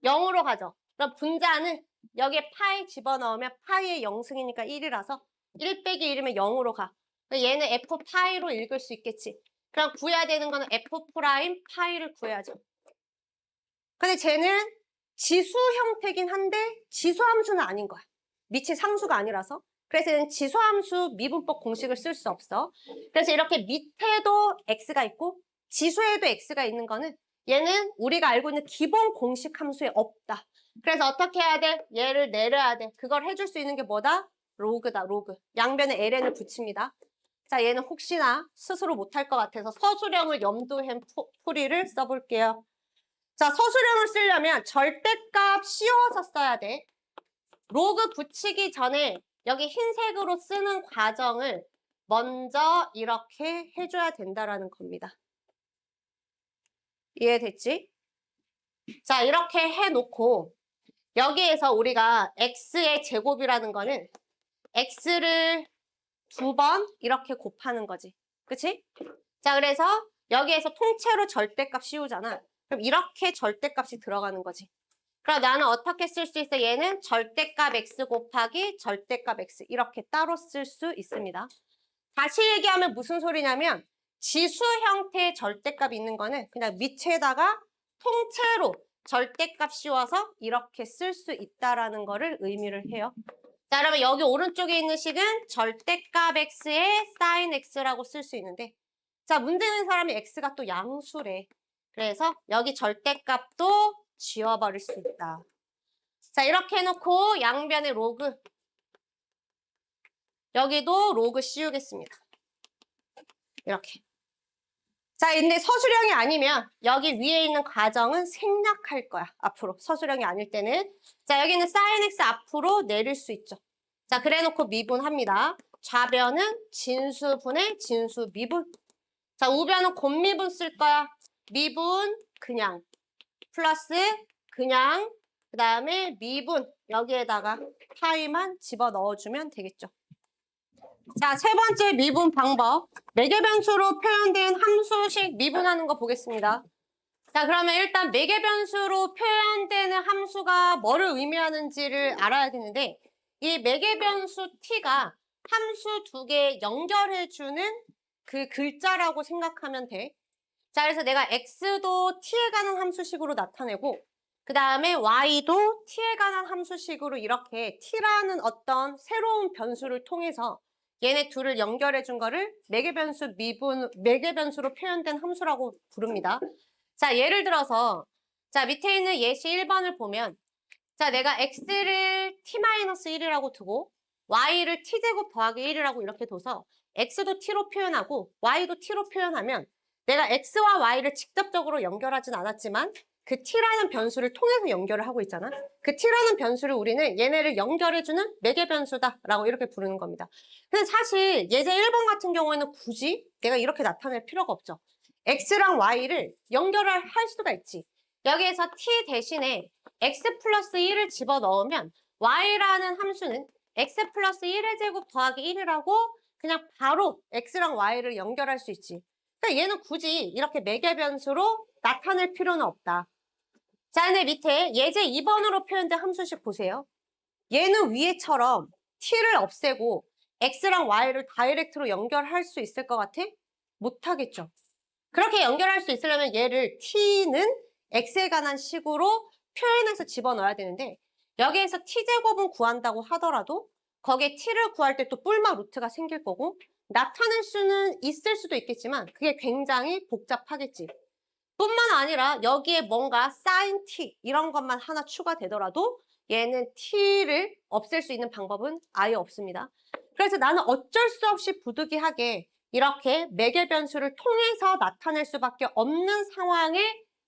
0으로 가죠. 그럼 분자는 여기에 파이 집어넣으면 파이의 0승이니까 1이라서 1 빼기 1이면 0으로 가. 얘는 f 파이로 읽을 수 있겠지. 그럼 구해야 되는 거는 f 프라임 파이를 구해야죠. 근데 쟤는 지수 형태긴 한데 지수함수는 아닌 거야. 밑이 상수가 아니라서. 그래서 얘는 지수함수 미분법 공식을 쓸 수 없어. 그래서 이렇게 밑에도 x가 있고 지수에도 x가 있는 거는 얘는 우리가 알고 있는 기본 공식 함수에 없다. 그래서 어떻게 해야 돼? 얘를 내려야 돼. 그걸 해줄 수 있는 게 뭐다? 로그다, 로그. 양변에 ln을 붙입니다. 자, 얘는 혹시나 스스로 못할 것 같아서 서술형을 염두에 풀이를 써볼게요. 자, 서술형을 쓰려면 절대값 씌워서 써야 돼. 로그 붙이기 전에 여기 흰색으로 쓰는 과정을 먼저 이렇게 해줘야 된다라는 겁니다. 이해됐지? 자, 이렇게 해놓고 여기에서 우리가 x의 제곱이라는 거는 x를 2번 이렇게 곱하는 거지. 그치? 자, 그래서 여기에서 통째로 절대값 씌우잖아. 그럼 이렇게 절대값이 들어가는 거지. 그럼 나는 어떻게 쓸 수 있어? 얘는 절대값 x 곱하기 절대값 x 이렇게 따로 쓸 수 있습니다. 다시 얘기하면 무슨 소리냐면 지수 형태의 절대값이 있는 거는 그냥 밑에다가 통째로 절대값 씌워서 이렇게 쓸 수 있다라는 거를 의미를 해요. 자, 그러면 여기 오른쪽에 있는 식은 절대값 x의 sin x라고 쓸 수 있는데 자, 문제 낸 사람이 x가 또 양수래. 그래서 여기 절대값도 지워버릴 수 있다. 자, 이렇게 해놓고 양변에 로그 여기도 로그 씌우겠습니다. 이렇게. 자, 근데 서술형이 아니면 여기 위에 있는 과정은 생략할 거야. 앞으로 서술형이 아닐 때는. 자, 여기는 sin x 앞으로 내릴 수 있죠. 자, 그래놓고 미분합니다. 좌변은 진수분의 진수 미분. 자, 우변은 곱미분 쓸 거야. 미분 그냥 플러스 그냥 그 다음에 미분 여기에다가 파이만 집어넣어주면 되겠죠. 자, 세 번째 미분 방법. 매개변수로 표현된 함수식 미분하는 거 보겠습니다. 자, 그러면 일단 매개변수로 표현되는 함수가 뭐를 의미하는지를 알아야 되는데 이 매개변수 t가 함수 두 개 연결해주는 그 글자라고 생각하면 돼. 자, 그래서 내가 x도 t에 관한 함수식으로 나타내고 그 다음에 y도 t에 관한 함수식으로 이렇게 t라는 어떤 새로운 변수를 통해서 얘네 둘을 연결해 준 거를 매개변수로 표현된 함수라고 부릅니다. 자, 예를 들어서 자, 밑에 있는 예시 1번을 보면 자, 내가 x를 t-1이라고 두고 y를 t제곱 더하기 1이라고 이렇게 둬서 x도 t로 표현하고 y도 t로 표현하면 내가 x와 y를 직접적으로 연결하진 않았지만 그 t라는 변수를 통해서 연결을 하고 있잖아. 그 t라는 변수를 우리는 얘네를 연결해주는 매개변수다라고 이렇게 부르는 겁니다. 근데 사실 예제 1번 같은 경우에는 굳이 내가 이렇게 나타낼 필요가 없죠. x랑 y를 연결을 할 수가 있지. 여기에서 t 대신에 x 플러스 1을 집어넣으면 y라는 함수는 x 플러스 1의 제곱 더하기 1이라고 그냥 바로 x랑 y를 연결할 수 있지. 그러니까 얘는 굳이 이렇게 매개변수로 나타낼 필요는 없다. 자, 근데 밑에 예제 2번으로 표현된 함수식 보세요. 얘는 위에처럼 t를 없애고 x랑 y를 다이렉트로 연결할 수 있을 것 같아? 못하겠죠. 그렇게 연결할 수 있으려면 얘를 t는 x에 관한 식으로 표현해서 집어넣어야 되는데 여기에서 t제곱은 구한다고 하더라도 거기에 t를 구할 때 또 뿔마 루트가 생길 거고 나타낼 수는 있을 수도 있겠지만 그게 굉장히 복잡하겠지. 뿐만 아니라 여기에 뭔가 sin t 이런 것만 하나 추가되더라도 얘는 t를 없앨 수 있는 방법은 아예 없습니다. 그래서 나는 어쩔 수 없이 부득이하게 이렇게 매개 변수를 통해서 나타낼 수밖에 없는 상황에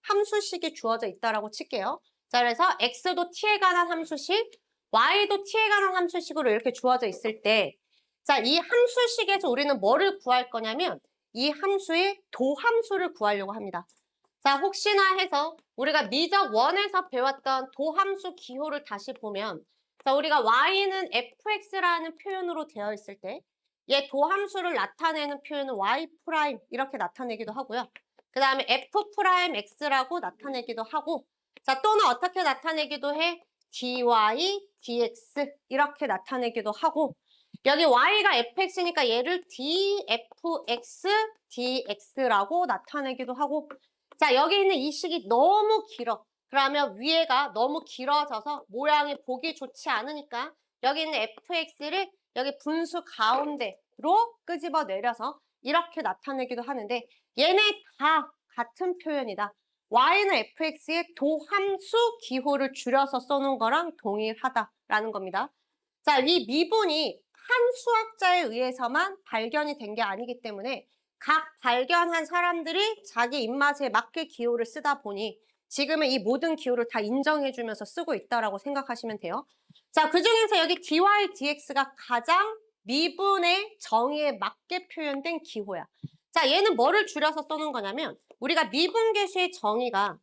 함수식이 주어져 있다라고 칠게요. 자, 그래서 x도 t에 관한 함수식, y도 t에 관한 함수식으로 이렇게 주어져 있을 때, 자, 이 함수식에서 우리는 뭐를 구할 거냐면 이 함수의 도함수를 구하려고 합니다. 자, 혹시나 해서 우리가 미적 1에서 배웠던 도함수 기호를 다시 보면, 자, 우리가 y는 fx라는 표현으로 되어 있을 때, 얘 도함수를 나타내는 표현은 y' 이렇게 나타내기도 하고요. 그 다음에 f'x라고 나타내기도 하고, 자, 또는 어떻게 나타내기도 해? dy, dx 이렇게 나타내기도 하고, 여기 y가 fx니까 얘를 dfx, dx라고 나타내기도 하고, 자, 여기 있는 이 식이 너무 길어. 그러면 위에가 너무 길어져서 모양이 보기 좋지 않으니까 여기 있는 fx를 여기 분수 가운데로 끄집어 내려서 이렇게 나타내기도 하는데 얘네 다 같은 표현이다. y는 fx의 도함수 기호를 줄여서 써놓은 거랑 동일하다라는 겁니다. 자, 이 미분이 한 수학자에 의해서만 발견이 된 게 아니기 때문에 각 발견한 사람들이 자기 입맛에 맞게 기호를 쓰다 보니 지금은 이 모든 기호를 다 인정해주면서 쓰고 있다라고 생각하시면 돼요. 자, 그중에서 여기 dy, dx가 가장 미분의 정의에 맞게 표현된 기호야. 자, 얘는 뭐를 줄여서 써놓은 거냐면 우리가 미분계수의 정의가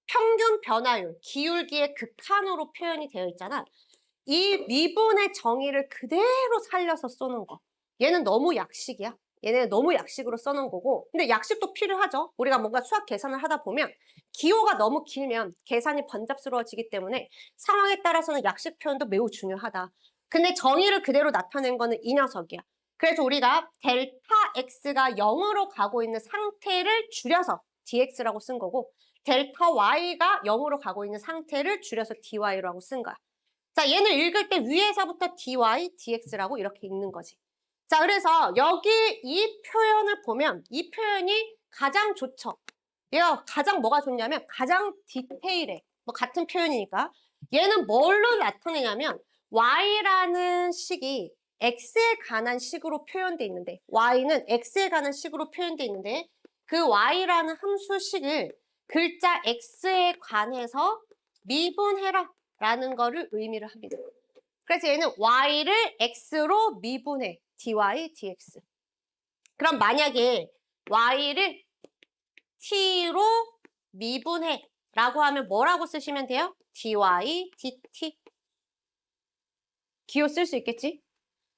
평균 변화율, 기울기의 극한으로 표현이 되어 있잖아. 이 미분의 정의를 그대로 살려서 써놓은 거. 얘는 너무 약식이야. 얘는 너무 약식으로 써놓은 거고. 근데 약식도 필요하죠. 우리가 뭔가 수학 계산을 하다 보면 기호가 너무 길면 계산이 번잡스러워지기 때문에 상황에 따라서는 약식 표현도 매우 중요하다. 근데 정의를 그대로 나타낸 거는 이 녀석이야. 그래서 우리가 델타 x가 0으로 가고 있는 상태를 줄여서 dx라고 쓴 거고 델타 y가 0으로 가고 있는 상태를 줄여서 dy라고 쓴 거야. 자, 얘는 읽을 때 위에서부터 dy, dx라고 이렇게 읽는 거지. 자, 그래서 여기 이 표현을 보면 이 표현이 가장 좋죠. 얘가 가장 뭐가 좋냐면 가장 디테일해. 뭐 같은 표현이니까. 얘는 뭘로 나타내냐면 y라는 식이 x에 관한 식으로 표현돼 있는데 y는 x에 관한 식으로 표현돼 있는데 그 y라는 함수식을 글자 x에 관해서 미분해라 라는 거를 의미를 합니다. 그래서 얘는 y를 x로 미분해. dy, dx. 그럼 만약에 y를 t로 미분해 라고 하면 뭐라고 쓰시면 돼요? dy, dt. 기호 쓸 수 있겠지?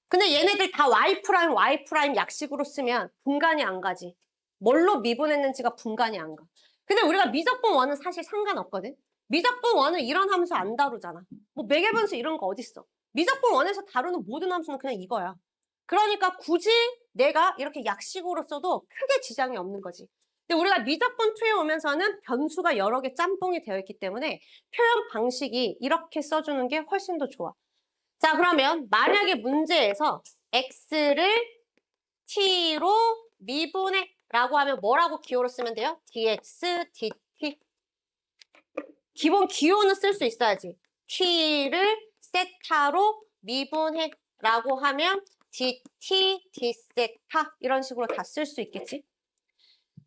근데 얘네들 다 y', y' 약식으로 쓰면 분간이 안 가지. 뭘로 미분했는지가 분간이 안 가. 근데 우리가 미적분 원은 사실 상관없거든? 미적분 원은 이런 함수 안 다루잖아. 뭐 매개변수 이런 거 어딨어. 미적분 원에서 다루는 모든 함수는 그냥 이거야. 그러니까 굳이 내가 이렇게 약식으로 써도 크게 지장이 없는 거지. 근데 우리가 미적분 2에 오면서는 변수가 여러 개 짬뽕이 되어 있기 때문에 표현 방식이 이렇게 써주는 게 훨씬 더 좋아. 자, 그러면 만약에 문제에서 x를 t로 미분해 라고 하면 뭐라고 기호로 쓰면 돼요? dx, dt. 기본 기호는 쓸 수 있어야지. t를 세타로 미분해 라고 하면 dt, d세타 이런 식으로 다 쓸 수 있겠지?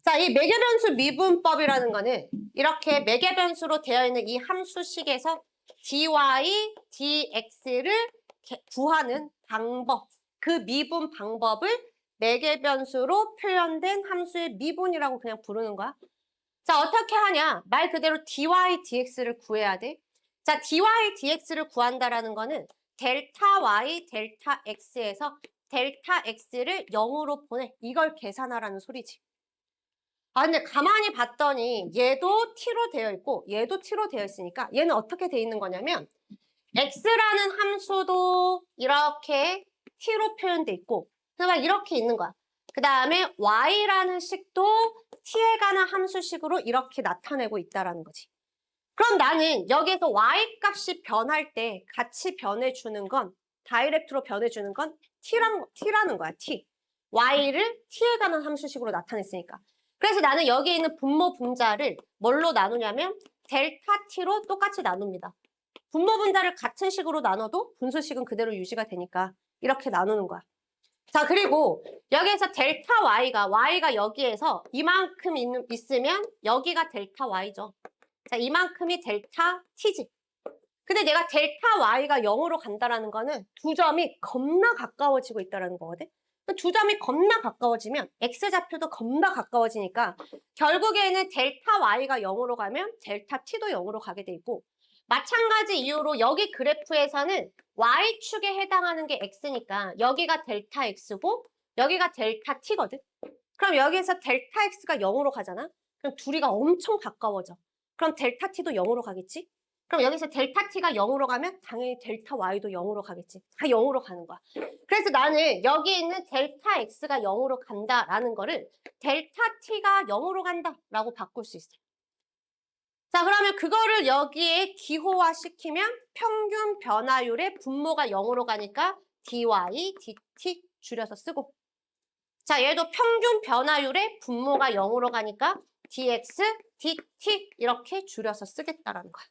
자, 이 매개변수 미분법이라는 거는 이렇게 매개변수로 되어 있는 이 함수식에서 dy, dx를 구하는 방법, 그 미분 방법을 매개변수로 표현된 함수의 미분이라고 그냥 부르는 거야. 자, 어떻게 하냐? 말 그대로 dy, dx를 구해야 돼. 자, dy, dx를 구한다라는 거는 델타 y, 델타 x에서 델타 x를 0으로 보내. 이걸 계산하라는 소리지. 아, 근데 가만히 봤더니 얘도 t로 되어 있고 얘도 t로 되어 있으니까 얘는 어떻게 되어 있는 거냐면 x라는 함수도 이렇게 t로 표현돼 있고 그냥 이렇게 있는 거야. 그 다음에 y라는 식도 t에 관한 함수식으로 이렇게 나타내고 있다라는 거지. 그럼 나는 여기서 y 값이 변할 때 같이 변해주는 건 다이렉트로 변해주는 건 t라는 거야. t. y를 t에 관한 함수식으로 나타냈으니까. 그래서 나는 여기 있는 분모 분자를 뭘로 나누냐면 델타 t로 똑같이 나눕니다. 분모 분자를 같은 식으로 나눠도 분수식은 그대로 유지가 되니까 이렇게 나누는 거야. 자, 그리고 여기에서 델타 y가 여기에서 이만큼 있으면 여기가 델타 y죠. 자, 이만큼이 델타 t지. 근데 내가 델타 y가 0으로 간다라는 거는 두 점이 겁나 가까워지고 있다는 거거든. 두 점이 겁나 가까워지면 x좌표도 겁나 가까워지니까 결국에는 델타 y가 0으로 가면 델타 t도 0으로 가게 돼 있고, 마찬가지 이유로 여기 그래프에서는 y축에 해당하는 게 x니까 여기가 델타 x고 여기가 델타 t거든. 그럼 여기에서 델타 x가 0으로 가잖아. 그럼 둘이가 엄청 가까워져. 그럼 델타 t도 0으로 가겠지? 그럼 여기서 델타 t가 0으로 가면 당연히 델타 y도 0으로 가겠지. 다 0으로 가는 거야. 그래서 나는 여기 있는 델타 x가 0으로 간다라는 거를 델타 t가 0으로 간다라고 바꿀 수 있어. 자, 그러면 그거를 여기에 기호화시키면 평균 변화율의 분모가 0으로 가니까 dy, dt 줄여서 쓰고, 자, 얘도 평균 변화율의 분모가 0으로 가니까 dx, dt 이렇게 줄여서 쓰겠다라는 거야.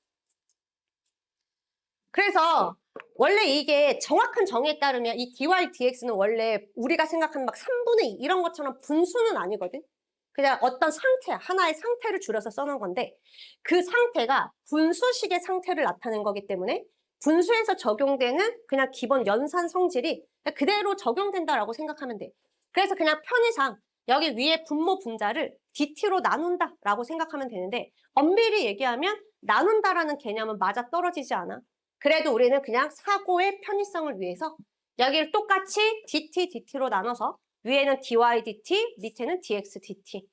그래서 원래 이게 정확한 정의에 따르면 이 dy, dx는 원래 우리가 생각하는 막 3분의 2 이런 것처럼 분수는 아니거든. 그냥 어떤 상태, 하나의 상태를 줄여서 써놓은 건데 그 상태가 분수식의 상태를 나타낸 거기 때문에 분수에서 적용되는 그냥 기본 연산 성질이 그대로 적용된다라고 생각하면 돼. 그래서 그냥 편의상 여기 위에 분모 분자를 dt로 나눈다라고 생각하면 되는데 엄밀히 얘기하면 나눈다라는 개념은 맞아 떨어지지 않아. 그래도 우리는 그냥 사고의 편의성을 위해서 여기를 똑같이 dt, dt로 나눠서 위에는 dy, dt, 밑에는 dx, dt.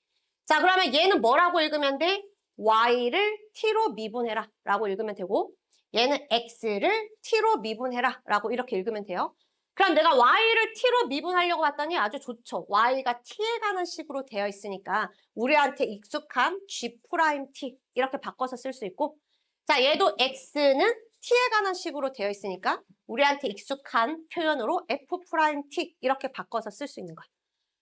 자, 그러면 얘는 뭐라고 읽으면 돼? y를 t로 미분해라 라고 읽으면 되고 얘는 x를 t로 미분해라 라고 이렇게 읽으면 돼요. 그럼 내가 y를 t로 미분하려고 봤더니 아주 좋죠. y가 t에 가는 식으로 되어 있으니까 우리한테 익숙한 g'(t) 이렇게 바꿔서 쓸 수 있고, 자, 얘도 x는 t에 가는 식으로 되어 있으니까 우리한테 익숙한 표현으로 f'(t) 이렇게 바꿔서 쓸 수 있는 거야.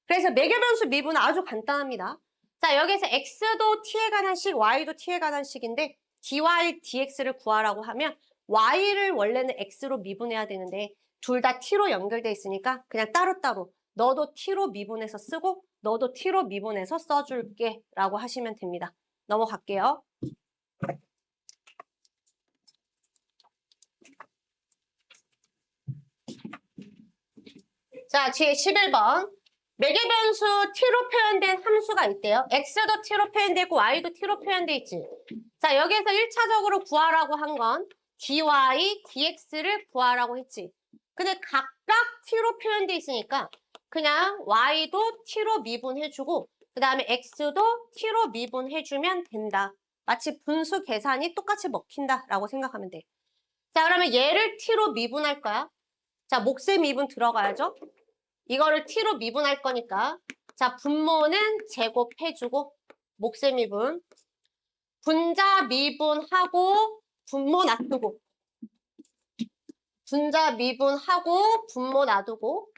그래서 매개변수 미분은 아주 간단합니다. 자, 여기서 x도 t에 관한 식, y도 t에 관한 식인데 dy, dx를 구하라고 하면 y를 원래는 x로 미분해야 되는데 둘 다 t로 연결돼 있으니까 그냥 따로따로 너도 t로 미분해서 쓰고 너도 t로 미분해서 써줄게 라고 하시면 됩니다. 넘어갈게요. 자, 뒤에 11번. 매개변수 t로 표현된 함수가 있대요. x도 t로 표현되고 y도 t로 표현돼 있지. 자, 여기에서 1차적으로 구하라고 한 건 dy, dx를 구하라고 했지. 근데 각각 t로 표현돼 있으니까 그냥 y도 t로 미분해주고 그 다음에 x도 t로 미분해주면 된다. 마치 분수 계산이 똑같이 먹힌다라고 생각하면 돼. 자, 그러면 얘를 t로 미분할 거야. 자, 몫의 미분 들어가야죠. 이거를 t로 미분할 거니까 자, 분모는 제곱해주고 몫의 미분, 분자 미분하고 분모 놔두고, 분자 미분하고 분모 놔두고,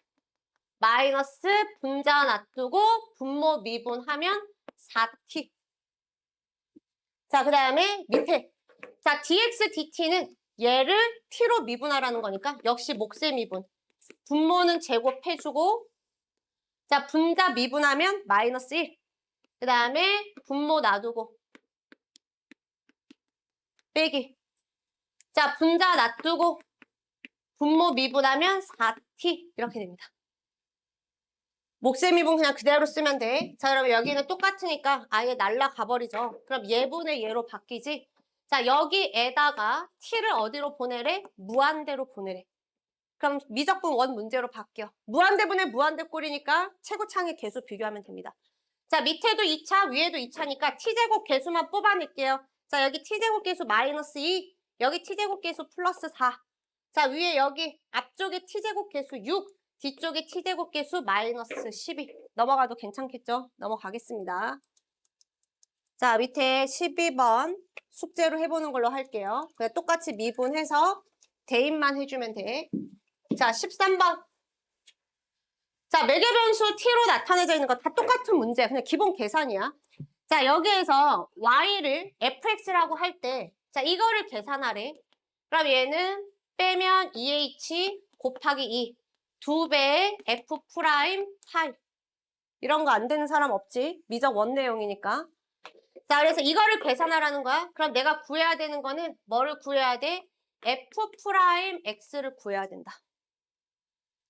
마이너스 분자 놔두고 분모 미분하면 4t. 자, 그 다음에 밑에 자, dx, dt는 얘를 t로 미분하라는 거니까 역시 몫의 미분, 분모는 제곱해주고, 자, 분자 미분하면 마이너스 1. 그 다음에 분모 놔두고 빼기. 자, 분자 놔두고 분모 미분하면 4t 이렇게 됩니다. 몫의 미분 그냥 그대로 쓰면 돼. 자, 그러면 여기는 똑같으니까 아예 날라가 버리죠. 그럼 얘분의 얘로 바뀌지. 자, 여기에다가 t를 어디로 보내래? 무한대로 보내래. 그럼 미적분 원 문제로 바뀌어. 무한대분의 무한대꼴이니까 최고창의 개수 비교하면 됩니다. 자, 밑에도 2차, 위에도 2차니까 t제곱 개수만 뽑아낼게요. 자, 여기 t제곱 개수 마이너스 2, 여기 t제곱 개수 플러스 4. 자, 위에 여기 앞쪽에 t제곱 개수 6, 뒤쪽에 t제곱 개수 마이너스 12. 넘어가도 괜찮겠죠? 넘어가겠습니다. 자, 밑에 12번 숙제로 해보는 걸로 할게요. 그냥 똑같이 미분해서 대입만 해주면 돼. 자, 13번. 자, 매개변수 t로 나타내져 있는 거 다 똑같은 문제야. 그냥 기본 계산이야. 자, 여기에서 y를 fx라고 할 때, 자, 이거를 계산하래. 그럼 얘는 빼면 2h 곱하기 2. 2배의 f 프라임 파이. 이런 거 안 되는 사람 없지? 미적 원내용이니까. 자, 그래서 이거를 계산하라는 거야. 그럼 내가 구해야 되는 거는 뭐를 구해야 돼? f 프라임 x를 구해야 된다.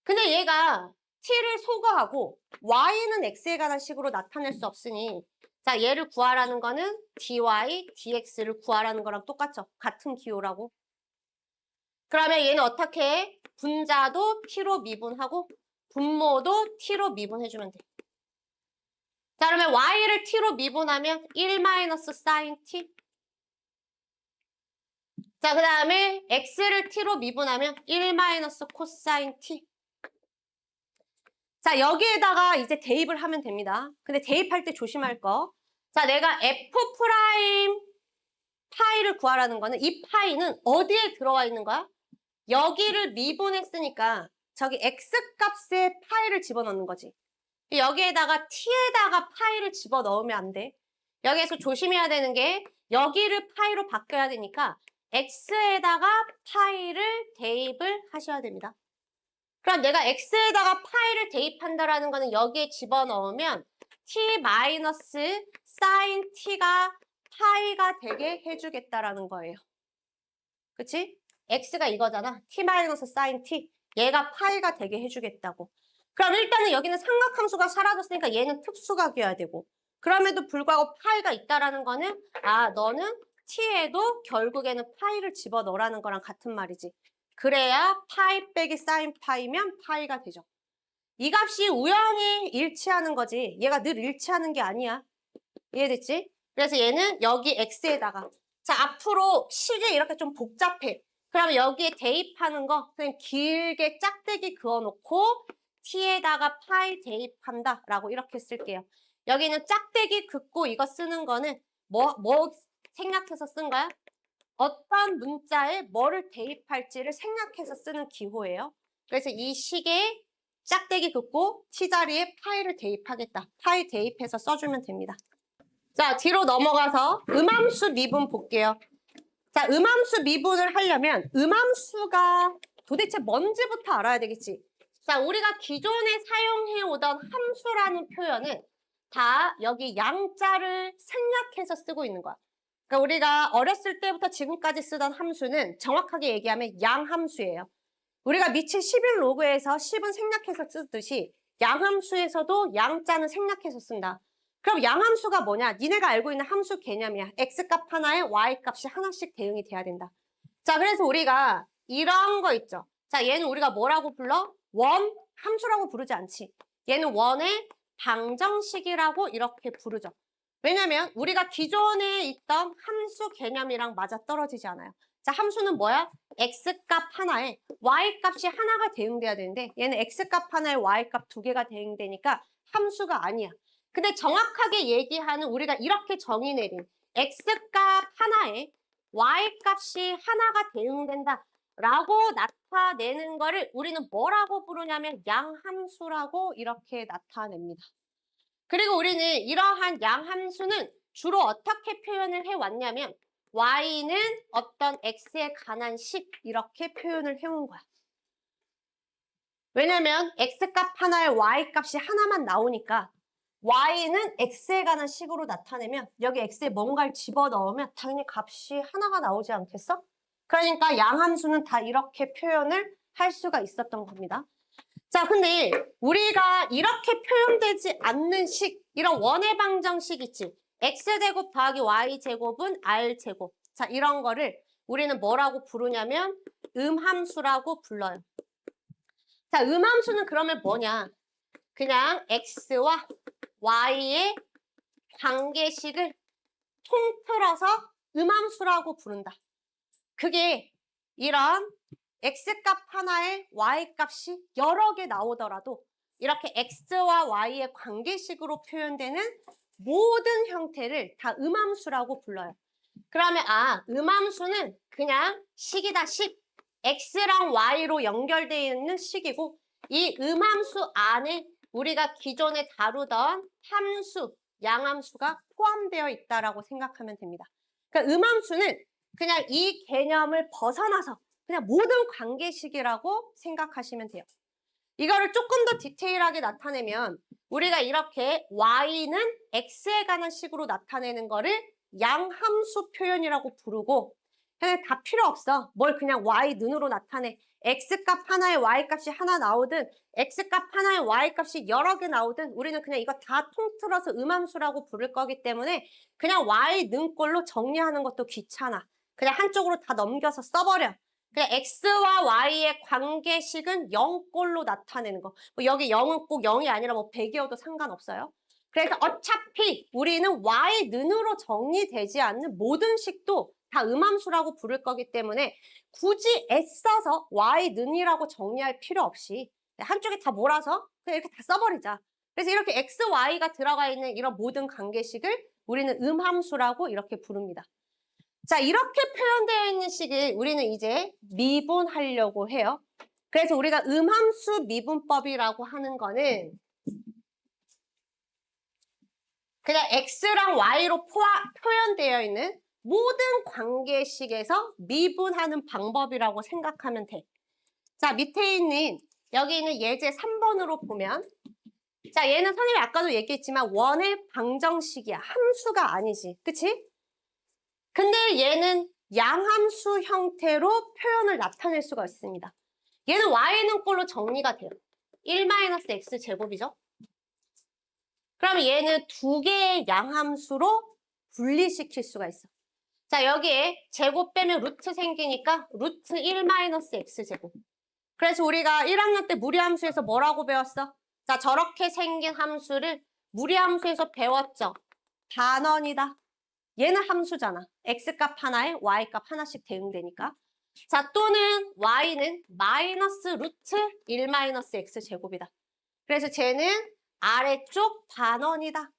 근데 얘가 t를 소거하고 y는 x에 관한 식으로 나타낼 수 없으니 자, 얘를 구하라는 거는 dy, dx를 구하라는 거랑 똑같죠? 같은 기호라고. 그러면 얘는 어떻게 해? 분자도 t로 미분하고 분모도 t로 미분해주면 돼. 자, 그러면 y를 t로 미분하면 1 마이너스 사인 t. 자, 그 다음에 x를 t로 미분하면 1 마이너스 코사인 t. 자, 여기에다가 이제 대입을 하면 됩니다. 근데 대입할 때 조심할 거. 자, 내가 f 프라임 파이를 구하라는 거는 이 파이는 어디에 들어와 있는 거야? 여기를 미분했으니까 저기 x 값에 파이를 집어넣는 거지. 여기에다가 t에다가 파이를 집어넣으면 안 돼. 여기에서 조심해야 되는 게 여기를 파이로 바꿔야 되니까 x에다가 파이를 대입을 하셔야 됩니다. 그럼 내가 x에다가 파이를 대입한다라는 거는 여기에 집어넣으면 t 마이너스 사인 t가 파이가 되게 해주겠다라는 거예요. 그치? x가 이거잖아. t 마이너스 사인 t. 얘가 파이가 되게 해주겠다고. 그럼 일단은 여기는 삼각함수가 사라졌으니까 얘는 특수각이어야 되고. 그럼에도 불구하고 파이가 있다라는 거는 아, 너는 t에도 결국에는 파이를 집어넣으라는 거랑 같은 말이지. 그래야 파이 빼기 사인 파이면 파이가 되죠. 이 값이 우연히 일치하는 거지. 얘가 늘 일치하는 게 아니야. 이해됐지? 그래서 얘는 여기 x에다가 자, 앞으로 식이 이렇게 좀 복잡해. 그러면 여기에 대입하는 거 그냥 길게 짝대기 그어놓고 t에다가 파이 대입한다 라고 이렇게 쓸게요. 여기는 짝대기 긋고 이거 쓰는 거는 뭐 생각해서 쓴 거야? 어떤 문자에 뭐를 대입할지를 생각해서 쓰는 기호예요. 그래서 이 식에 짝대기 긋고 t자리에 파이를 대입하겠다. 파이 대입해서 써주면 됩니다. 자, 뒤로 넘어가서 음함수 미분 볼게요. 자, 음함수 미분을 하려면 음함수가 도대체 뭔지부터 알아야 되겠지. 자, 우리가 기존에 사용해오던 함수라는 표현은 다 여기 양자를 생략해서 쓰고 있는 거야. 그러니까 우리가 어렸을 때부터 지금까지 쓰던 함수는 정확하게 얘기하면 양함수예요. 우리가 미치 11로그에서 10은 생략해서 쓰듯이 양함수에서도 양자는 생략해서 쓴다. 그럼 양함수가 뭐냐? 니네가 알고 있는 함수 개념이야. x값 하나에 y값이 하나씩 대응이 돼야 된다. 자, 그래서 우리가 이런 거 있죠. 자, 얘는 우리가 뭐라고 불러? 원 함수라고 부르지 않지. 얘는 원의 방정식이라고 이렇게 부르죠. 왜냐면 우리가 기존에 있던 함수 개념이랑 맞아떨어지지 않아요. 자, 함수는 뭐야? x값 하나에 y값이 하나가 대응돼야 되는데 얘는 x값 하나에 y값 두 개가 대응되니까 함수가 아니야. 근데 정확하게 얘기하는 우리가 이렇게 정의 내린 x값 하나에 y값이 하나가 대응된다 라고 나타내는 거를 우리는 뭐라고 부르냐면 양함수라고 이렇게 나타냅니다. 그리고 우리는 이러한 양함수는 주로 어떻게 표현을 해왔냐면 y는 어떤 x에 관한 식 이렇게 표현을 해온 거야. 왜냐면 x값 하나에 y값이 하나만 나오니까 y는 x에 관한 식으로 나타내면 여기 x에 뭔가를 집어넣으면 당연히 값이 하나가 나오지 않겠어? 그러니까 양함수는 다 이렇게 표현을 할 수가 있었던 겁니다. 자, 근데 우리가 이렇게 표현되지 않는 식, 이런 원의 방정식 있지? x제곱 더하기 y제곱은 r제곱. 자, 이런 거를 우리는 뭐라고 부르냐면 음함수라고 불러요. 자, 음함수는 그러면 뭐냐? 그냥 x와 y의 관계식을 통틀어서 음함수라고 부른다. 그게 이런 x값 하나에 y값이 여러 개 나오더라도 이렇게 x와 y의 관계식으로 표현되는 모든 형태를 다 음함수라고 불러요. 그러면 음함수는 그냥 식이다 식. x랑 y로 연결되어 있는 식이고 이 음함수 안에 우리가 기존에 다루던 함수, 양함수가 포함되어 있다라고 생각하면 됩니다. 그러니까 음함수는 그냥 이 개념을 벗어나서 그냥 모든 관계식이라고 생각하시면 돼요. 이거를 조금 더 디테일하게 나타내면 우리가 이렇게 y는 x에 관한 식으로 나타내는 거를 양함수 표현이라고 부르고 그냥 다 필요 없어. 뭘 그냥 y 는으로 나타내. x값 하나에 y값이 하나 나오든 x값 하나에 y값이 여러 개 나오든 우리는 그냥 이거 다 통틀어서 음함수라고 부를 거기 때문에 그냥 y 는꼴로 정리하는 것도 귀찮아. 그냥 한쪽으로 다 넘겨서 써버려. 그냥 x와 y의 관계식은 0꼴로 나타내는 거. 뭐 여기 0은 꼭 0이 아니라 뭐 100이어도 상관없어요. 그래서 어차피 우리는 y는으로 정리되지 않는 모든 식도 다 음함수라고 부를 거기 때문에 굳이 애써서 y는이라고 정리할 필요 없이 한쪽에 다 몰아서 그냥 이렇게 다 써버리자. 그래서 이렇게 x, y가 들어가 있는 이런 모든 관계식을 우리는 음함수라고 이렇게 부릅니다. 자, 이렇게 표현되어 있는 식을 우리는 이제 미분하려고 해요. 그래서 우리가 음함수 미분법이라고 하는 거는 그냥 x랑 y로 표현되어 있는 모든 관계식에서 미분하는 방법이라고 생각하면 돼. 자, 밑에 있는 여기 있는 예제 3번으로 보면 자, 얘는 선생님이 아까도 얘기했지만 원의 방정식이야. 함수가 아니지. 그치? 근데 얘는 양함수 형태로 표현을 나타낼 수가 있습니다. 얘는 y는 꼴로 정리가 돼요. 1-x 제곱이죠. 그러면 얘는 두 개의 양함수로 분리시킬 수가 있어. 자, 여기에 제곱 빼면 루트 생기니까 루트 1-x 제곱. 그래서 우리가 1학년 때 무리함수에서 뭐라고 배웠어? 자, 저렇게 생긴 함수를 무리함수에서 배웠죠. 반원이다. 얘는 함수잖아. x값 하나에 y값 하나씩 대응되니까. 자, 또는 y는 마이너스 루트 1-x 제곱이다. 그래서 쟤는 아래쪽 반원이다.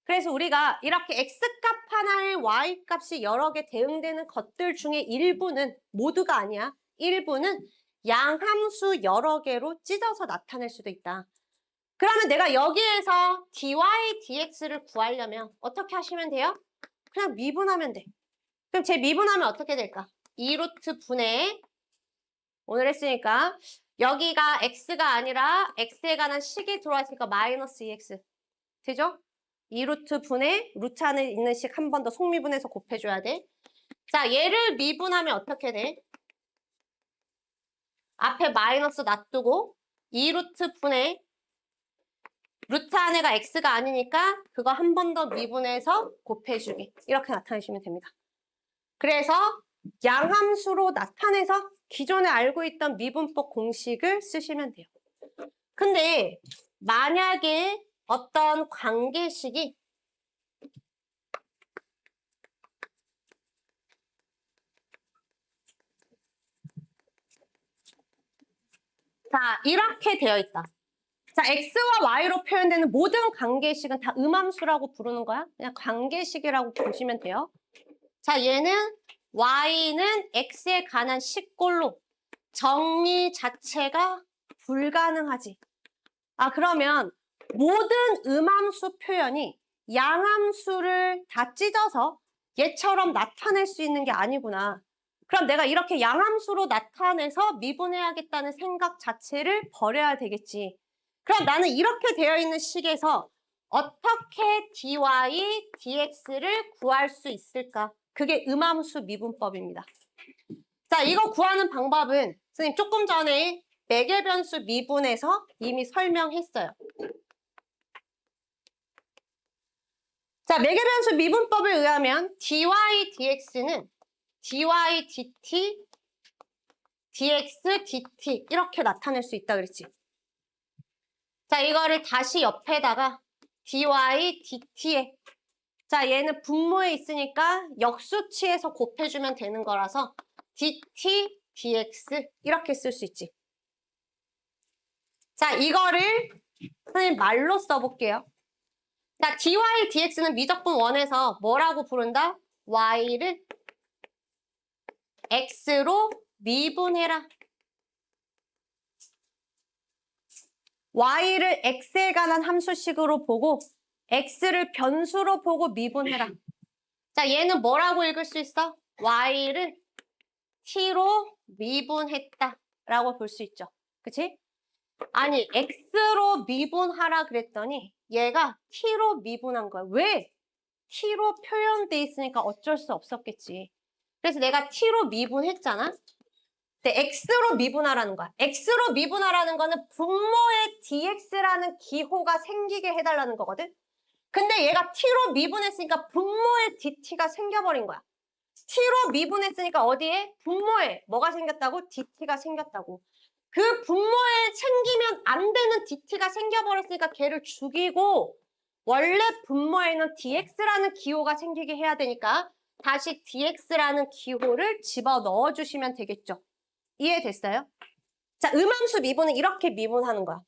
그래서 우리가 이렇게 x값 하나에 y값이 여러 개 대응되는 것들 중에 일부는 모두가 아니야. 일부는 양함수 여러 개로 찢어서 나타낼 수도 있다. 그러면 내가 여기에서 dy, dx를 구하려면 어떻게 하시면 돼요? 그냥 미분하면 돼. 그럼 제 미분하면 어떻게 될까? 2루트 분의 오늘 했으니까 여기가 x가 아니라 x에 관한 식이 들어와 있으니까 마이너스 2x. 되죠? 2루트 분의 루트 안에 있는 식 한 번 더 속미분해서 곱해줘야 돼. 자, 얘를 미분하면 어떻게 돼? 앞에 마이너스 놔두고 2루트 분의 루트 안에가 x가 아니니까 그거 한 번 더 미분해서 곱해주기. 이렇게 나타내시면 됩니다. 그래서 양함수로 나타내서 기존에 알고 있던 미분법 공식을 쓰시면 돼요. 근데 만약에 어떤 관계식이 자, 이렇게 되어 있다. 자, x와 y로 표현되는 모든 관계식은 다 음함수라고 부르는 거야. 그냥 관계식이라고 보시면 돼요. 자, 얘는 y는 x에 관한 식꼴로 정리 자체가 불가능하지. 아, 그러면 모든 음함수 표현이 양함수를 다 찢어서 얘처럼 나타낼 수 있는 게 아니구나. 그럼 내가 이렇게 양함수로 나타내서 미분해야겠다는 생각 자체를 버려야 되겠지. 그럼 나는 이렇게 되어 있는 식에서 어떻게 dy, dx를 구할 수 있을까? 그게 음함수 미분법입니다. 자, 이거 구하는 방법은 선생님 조금 전에 매개변수 미분에서 이미 설명했어요. 자, 매개변수 미분법에 의하면 dy, dx는 dy, dt, dx, dt 이렇게 나타낼 수 있다 그랬지. 자, 이거를 다시 옆에다가 dy, dt에 자, 얘는 분모에 있으니까 역수치에서 곱해주면 되는 거라서 dt, dx 이렇게 쓸 수 있지. 자, 이거를 선생님 말로 써볼게요. 자, dy, dx는 미적분 원에서 뭐라고 부른다? y를 x로 미분해라. y를 x에 관한 함수식으로 보고 x를 변수로 보고 미분해라. 자, 얘는 뭐라고 읽을 수 있어? y를 t로 미분했다라고 볼 수 있죠. 그치? 아니, x로 미분하라 그랬더니 얘가 t로 미분한 거야. 왜? t로 표현돼 있으니까 어쩔 수 없었겠지. 그래서 내가 t로 미분했잖아. 근데 x로 미분하라는 거야. x로 미분하라는 거는 분모의 dx라는 기호가 생기게 해달라는 거거든. 근데 얘가 t로 미분했으니까 분모의 dt가 생겨버린 거야. t로 미분했으니까 어디에? 분모에 뭐가 생겼다고? dt가 생겼다고. 그 분모에 생기면 안 되는 dt가 생겨버렸으니까 걔를 죽이고 원래 분모에는 dx라는 기호가 생기게 해야 되니까 다시 dx라는 기호를 집어 넣어주시면 되겠죠. 이해됐어요? 자, 음함수 미분은 이렇게 미분하는 거야.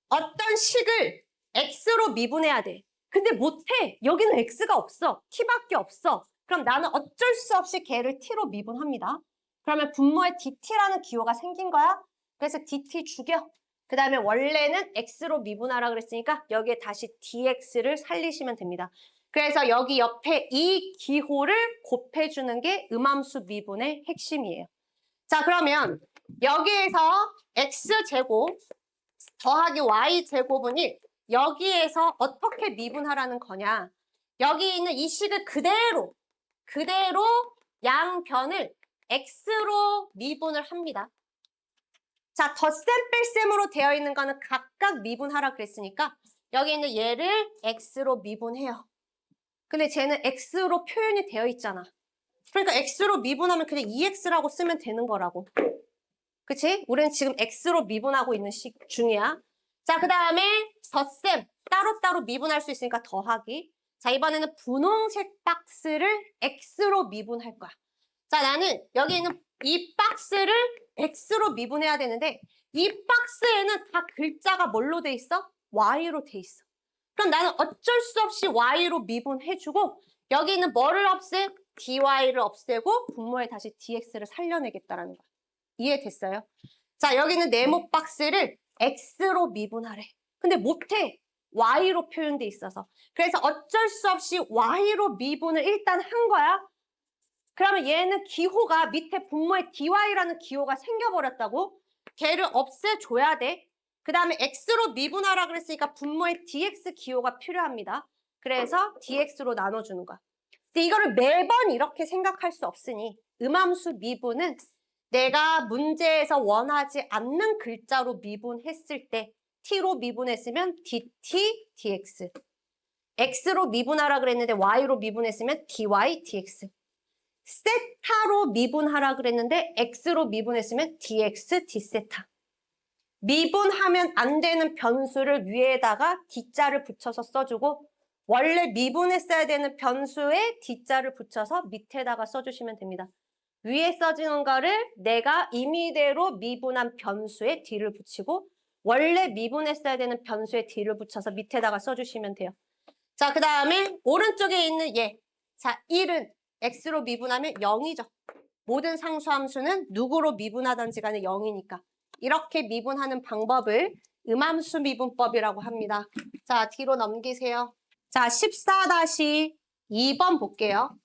어떤 식을 x로 미분해야 돼. 근데 못해. 여기는 x가 없어. t밖에 없어. 그럼 나는 어쩔 수 없이 걔를 t로 미분합니다. 그러면 분모에 dt라는 기호가 생긴 거야. 그래서 dt 죽여. 그 다음에 원래는 x로 미분하라 그랬으니까 여기에 다시 dx를 살리시면 됩니다. 그래서 여기 옆에 이 기호를 곱해주는 게 음함수 미분의 핵심이에요. 자, 그러면 여기에서 x제곱 더하기 y제곱은이 여기에서 어떻게 미분하라는 거냐. 여기 있는 이 식을 그대로 양변을 x로 미분을 합니다. 자, 덧셈 뺄셈으로 되어 있는 거는 각각 미분하라 그랬으니까 여기 있는 얘를 x로 미분해요. 근데 쟤는 x로 표현이 되어 있잖아. 그러니까 x로 미분하면 그냥 2x라고 쓰면 되는 거라고. 그치? 우리는 지금 x로 미분하고 있는 식 중이야. 자, 그 다음에 덧셈. 따로따로 미분할 수 있으니까 더하기. 자, 이번에는 분홍색 박스를 x로 미분할 거야. 자, 나는 여기 있는 이 박스를 x로 미분해야 되는데 이 박스에는 다 글자가 뭘로 돼 있어? y로 돼 있어. 그럼 나는 어쩔 수 없이 y로 미분해주고 여기 있는 뭐를 없애? dy를 없애고 분모에 다시 dx를 살려내겠다라는 거야. 이해됐어요? 자, 여기는 네모 박스를 x로 미분하래. 근데 못해. y로 표현돼 있어서. 그래서 어쩔 수 없이 y로 미분을 일단 한 거야. 그러면 얘는 기호가 밑에 분모에 dy라는 기호가 생겨버렸다고? 걔를 없애줘야 돼. 그 다음에 x로 미분하라 그랬으니까 분모에 dx 기호가 필요합니다. 그래서 dx로 나눠주는 거야. 근데 이거를 매번 이렇게 생각할 수 없으니 음함수 미분은 내가 문제에서 원하지 않는 글자로 미분했을 때 t로 미분했으면 dt, dx. x로 미분하라 그랬는데 y로 미분했으면 dy, dx. 세타로 미분하라 그랬는데 x로 미분했으면 dx, d세타. 미분하면 안 되는 변수를 위에다가 d자를 붙여서 써주고 원래 미분했어야 되는 변수에 d자를 붙여서 밑에다가 써주시면 됩니다. 위에 써지는 거를 내가 임의대로 미분한 변수에 d를 붙이고 원래 미분했어야 되는 변수에 d를 붙여서 밑에다가 써주시면 돼요. 자, 그 다음에 오른쪽에 있는 얘. 자, 1은 x로 미분하면 0이죠. 모든 상수함수는 누구로 미분하든지 간에 0이니까. 이렇게 미분하는 방법을 음함수 미분법이라고 합니다. 자, 뒤로 넘기세요. 자, 14-2번 볼게요.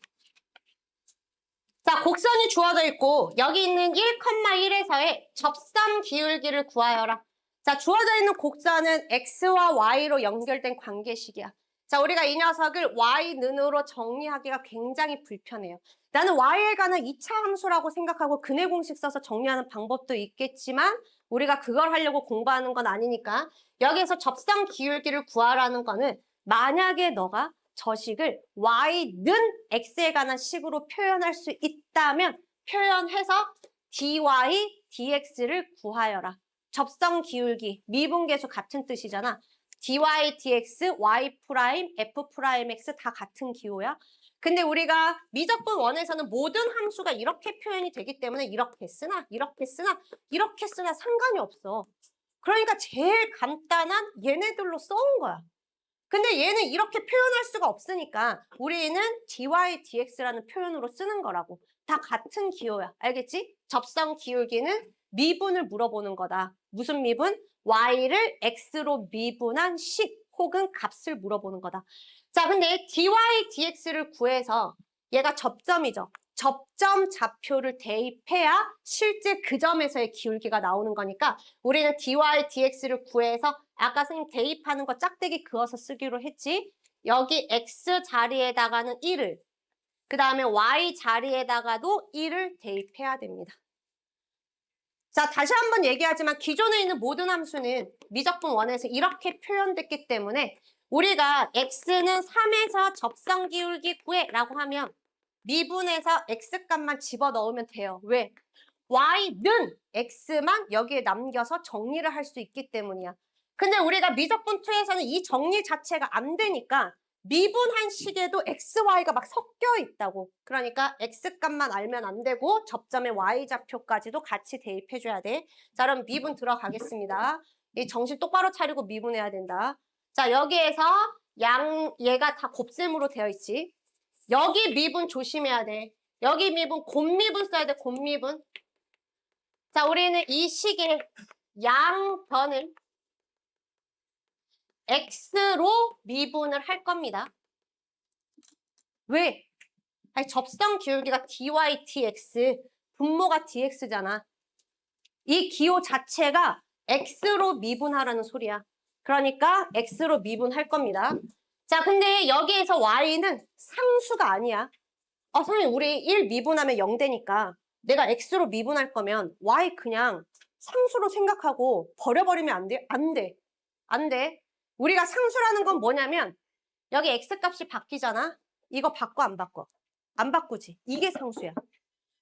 자, 곡선이 주어져 있고 여기 있는 1,1에서의 접선 기울기를 구하여라. 자, 주어져 있는 곡선은 x와 y로 연결된 관계식이야. 자, 우리가 이 녀석을 y는으로 정리하기가 굉장히 불편해요. 나는 y에 관한 2차 함수라고 생각하고 근해 공식 써서 정리하는 방법도 있겠지만 우리가 그걸 하려고 공부하는 건 아니니까 여기에서 접선 기울기를 구하라는 거는 만약에 너가 저 식을 y는 x에 관한 식으로 표현할 수 있다면 표현해서 dy, dx를 구하여라. 접선 기울기, 미분계수 같은 뜻이잖아. dy, dx, y 프라임, f 프라임 x 다 같은 기호야. 근데 우리가 미적분 원에서는 모든 함수가 이렇게 표현이 되기 때문에 이렇게 쓰나 이렇게 쓰나 이렇게 쓰나 상관이 없어. 그러니까 제일 간단한 얘네들로 써온 거야. 근데 얘는 이렇게 표현할 수가 없으니까 우리는 dy, dx라는 표현으로 쓰는 거라고. 다 같은 기호야. 알겠지? 접선 기울기는 미분을 물어보는 거다. 무슨 미분? y를 x로 미분한 식 혹은 값을 물어보는 거다. 자, 근데 dy, dx를 구해서 얘가 접점이죠. 접점 좌표를 대입해야 실제 그 점에서의 기울기가 나오는 거니까 우리는 dy, dx를 구해서 아까 선생님 대입하는 거 짝대기 그어서 쓰기로 했지. 여기 x 자리에다가는 1을, 그 다음에 y 자리에다가도 1을 대입해야 됩니다. 자, 다시 한번 얘기하지만 기존에 있는 모든 함수는 미적분 1에서 이렇게 표현됐기 때문에 우리가 x는 3에서 접선 기울기 구해 라고 하면 미분해서 x값만 집어넣으면 돼요. 왜? y는 x만 여기에 남겨서 정리를 할 수 있기 때문이야. 근데 우리가 미적분 2에서는 이 정리 자체가 안 되니까 미분한 식에도 x, y가 막 섞여 있다고. 그러니까 x값만 알면 안 되고 접점의 y좌표까지도 같이 대입해줘야 돼. 자, 그럼 미분 들어가겠습니다. 이 정신 똑바로 차리고 미분해야 된다. 자, 여기에서 얘가 다 곱셈으로 되어 있지. 여기 미분 조심해야 돼. 여기 미분, 곱미분 써야 돼, 곱미분. 자, 우리는 이 식의 양변을 x로 미분을 할 겁니다. 왜? 아니, 접선 기울기가 dy, dx, 분모가 dx잖아. 이 기호 자체가 x로 미분하라는 소리야. 그러니까 x로 미분할 겁니다. 자, 근데 여기에서 y는 상수가 아니야. 선생님, 우리 1 미분하면 0 되니까 내가 x로 미분할 거면 y 그냥 상수로 생각하고 버려버리면 안 돼? 안 돼. 안 돼. 우리가 상수라는 건 뭐냐면 여기 x값이 바뀌잖아. 이거 바꿔 안 바꿔? 안 바꾸지. 이게 상수야.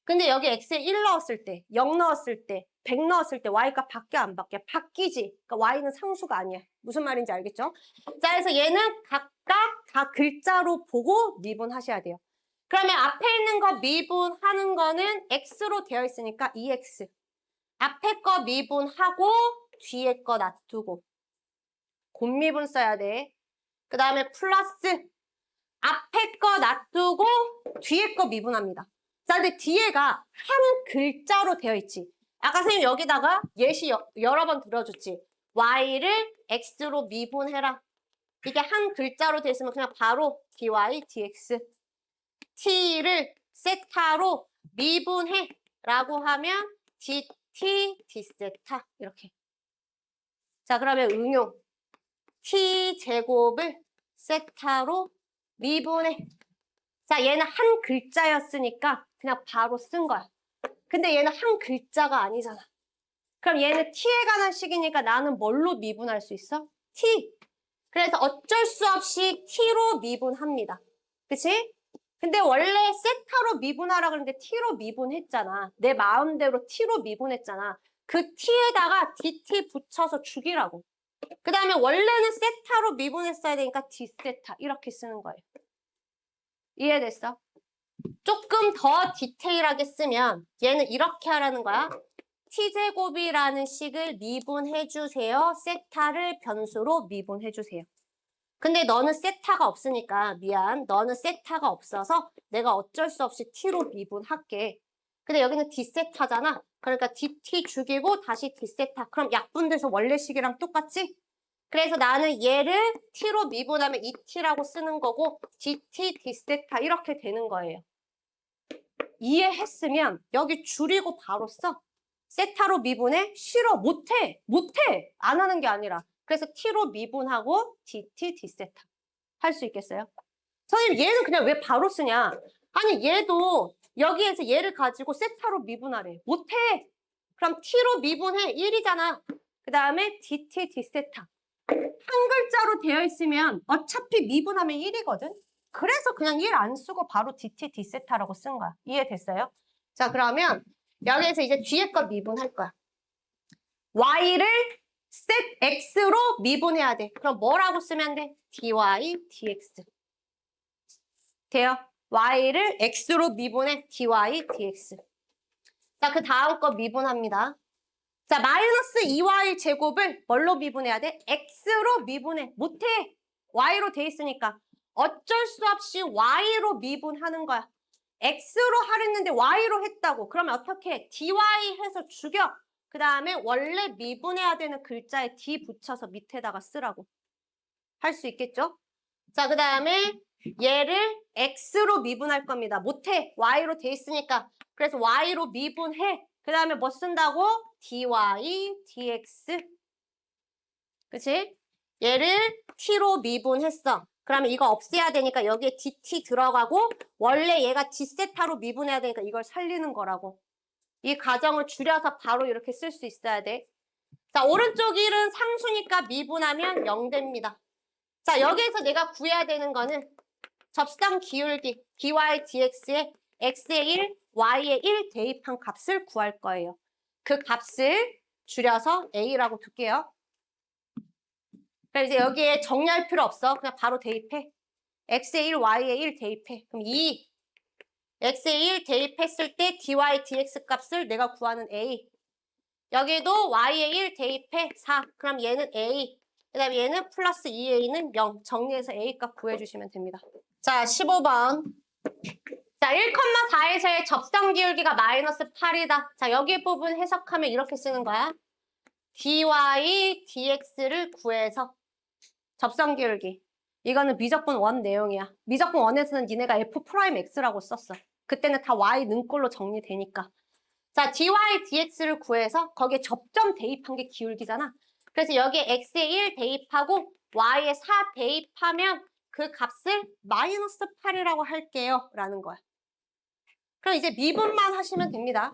근데 여기 x에 1 넣었을 때, 0 넣었을 때, 100 넣었을 때 y값 바뀌어 안 바뀌어? 바뀌지. 그러니까 y는 상수가 아니야. 무슨 말인지 알겠죠? 자, 그래서 얘는 각각 다 글자로 보고 미분하셔야 돼요. 그러면 앞에 있는 거 미분하는 거는 x로 되어 있으니까 2x. 앞에 거 미분하고 뒤에 거 놔두고. 곱미분 써야 돼. 그 다음에 플러스 앞에 거 놔두고 뒤에 거 미분합니다. 자, 근데 뒤에가 한 글자로 되어 있지. 아까 선생님 여기다가 예시 여러 번 들어줬지. y를 x로 미분해라. 이게 한 글자로 되어 있으면 그냥 바로 dy, dx. t를 세타로 미분해 라고 하면 dt, d세타 이렇게. 자, 그러면 응용. t제곱을 세타로 미분해. 자, 얘는 한 글자였으니까 그냥 바로 쓴 거야. 근데 얘는 한 글자가 아니잖아. 그럼 얘는 t에 관한 식이니까 나는 뭘로 미분할 수 있어? t. 그래서 어쩔 수 없이 t로 미분합니다. 그치? 근데 원래 세타로 미분하라 그랬는데 t로 미분했잖아. 내 마음대로 t로 미분했잖아. 그 t에다가 dt 붙여서 죽이라고. 그 다음에 원래는 세타로 미분했어야 되니까 d세타 이렇게 쓰는 거예요. 이해됐어? 조금 더 디테일하게 쓰면 얘는 이렇게 하라는 거야. t제곱이라는 식을 미분해주세요. 세타를 변수로 미분해주세요. 근데 너는 세타가 없으니까 미안. 너는 세타가 없어서 내가 어쩔 수 없이 t로 미분할게. 근데 여기는 d세타잖아. 그러니까 dt 죽이고 다시 d세타. 그럼 약분돼서 원래식이랑 똑같지? 그래서 나는 얘를 t로 미분하면 2t라고 쓰는 거고 dt, d세타 이렇게 되는 거예요. 이해했으면 여기 줄이고 바로 써. 세타로 미분해? 싫어. 못해. 못해. 안 하는 게 아니라. 그래서 t로 미분하고 dt, d세타. 할 수 있겠어요? 선생님 얘는 그냥 왜 바로 쓰냐? 아니 얘도 여기에서 얘를 가지고 세타로 미분하래. 못해. 그럼 t로 미분해. 1이잖아. 그 다음에 dt, d세타. 한 글자로 되어 있으면 어차피 미분하면 1이거든? 그래서 그냥 1 안 쓰고 바로 dt, d세타라고 쓴 거야. 이해됐어요? 자, 그러면 여기에서 이제 뒤에 거 미분할 거야. y를 셋 x로 미분해야 돼. 그럼 뭐라고 쓰면 돼? dy, dx. 돼요? y를 x로 미분해. dy, dx. 자, 그 다음 거 미분합니다. 자, 마이너스 2y 제곱을 뭘로 미분해야 돼? x로 미분해. 못해. y로 돼 있으니까. 어쩔 수 없이 y로 미분하는 거야. x로 하랬는데 y로 했다고. 그러면 어떻게 해? dy 해서 죽여. 그 다음에 원래 미분해야 되는 글자에 D 붙여서 밑에다가 쓰라고. 할 수 있겠죠? 자, 그 다음에 얘를 X로 미분할 겁니다. 못해. Y로 돼 있으니까. 그래서 Y로 미분해. 그 다음에 뭐 쓴다고? dy, dx. 그치? 얘를 t로 미분했어. 그러면 이거 없애야 되니까 여기에 dt 들어가고 원래 얘가 d세타로 미분해야 되니까 이걸 살리는 거라고. 이 가정을 줄여서 바로 이렇게 쓸 수 있어야 돼. 자, 오른쪽 1은 상수니까 미분하면 0 됩니다. 자, 여기에서 내가 구해야 되는 거는 접상 기울기 dy dx에 x의 1, y의 1 대입한 값을 구할 거예요. 그 값을 줄여서 a라고 둘게요. 그럼 이제 여기에 정리할 필요 없어. 그냥 바로 대입해. x의 1, y의 1 대입해. 그럼 2. x의 1 대입했을 때 dy dx 값을 내가 구하는 a. 여기도 y의 1 대입해. 4. 그럼 얘는 a. 그 다음에 얘는 플러스 2a는 0. 정리해서 a 값 구해주시면 됩니다. 자, 15번. 자, 1,4에서의 접상 기울기가 마이너스 8이다. 자, 여기 부분 해석하면 이렇게 쓰는 거야. dy dx를 구해서 접상 기울기. 이거는 미적분 1 내용이야. 미적분 1에서는 니네가 f'x라고 썼어. 그때는 다 y 능꼴로 정리되니까. 자, dy dx를 구해서 거기에 접점 대입한 게 기울기잖아. 그래서 여기에 x에 1 대입하고 y에 4 대입하면 그 값을 마이너스 8이라고 할게요. 라는 거야. 그럼 이제 미분만 하시면 됩니다.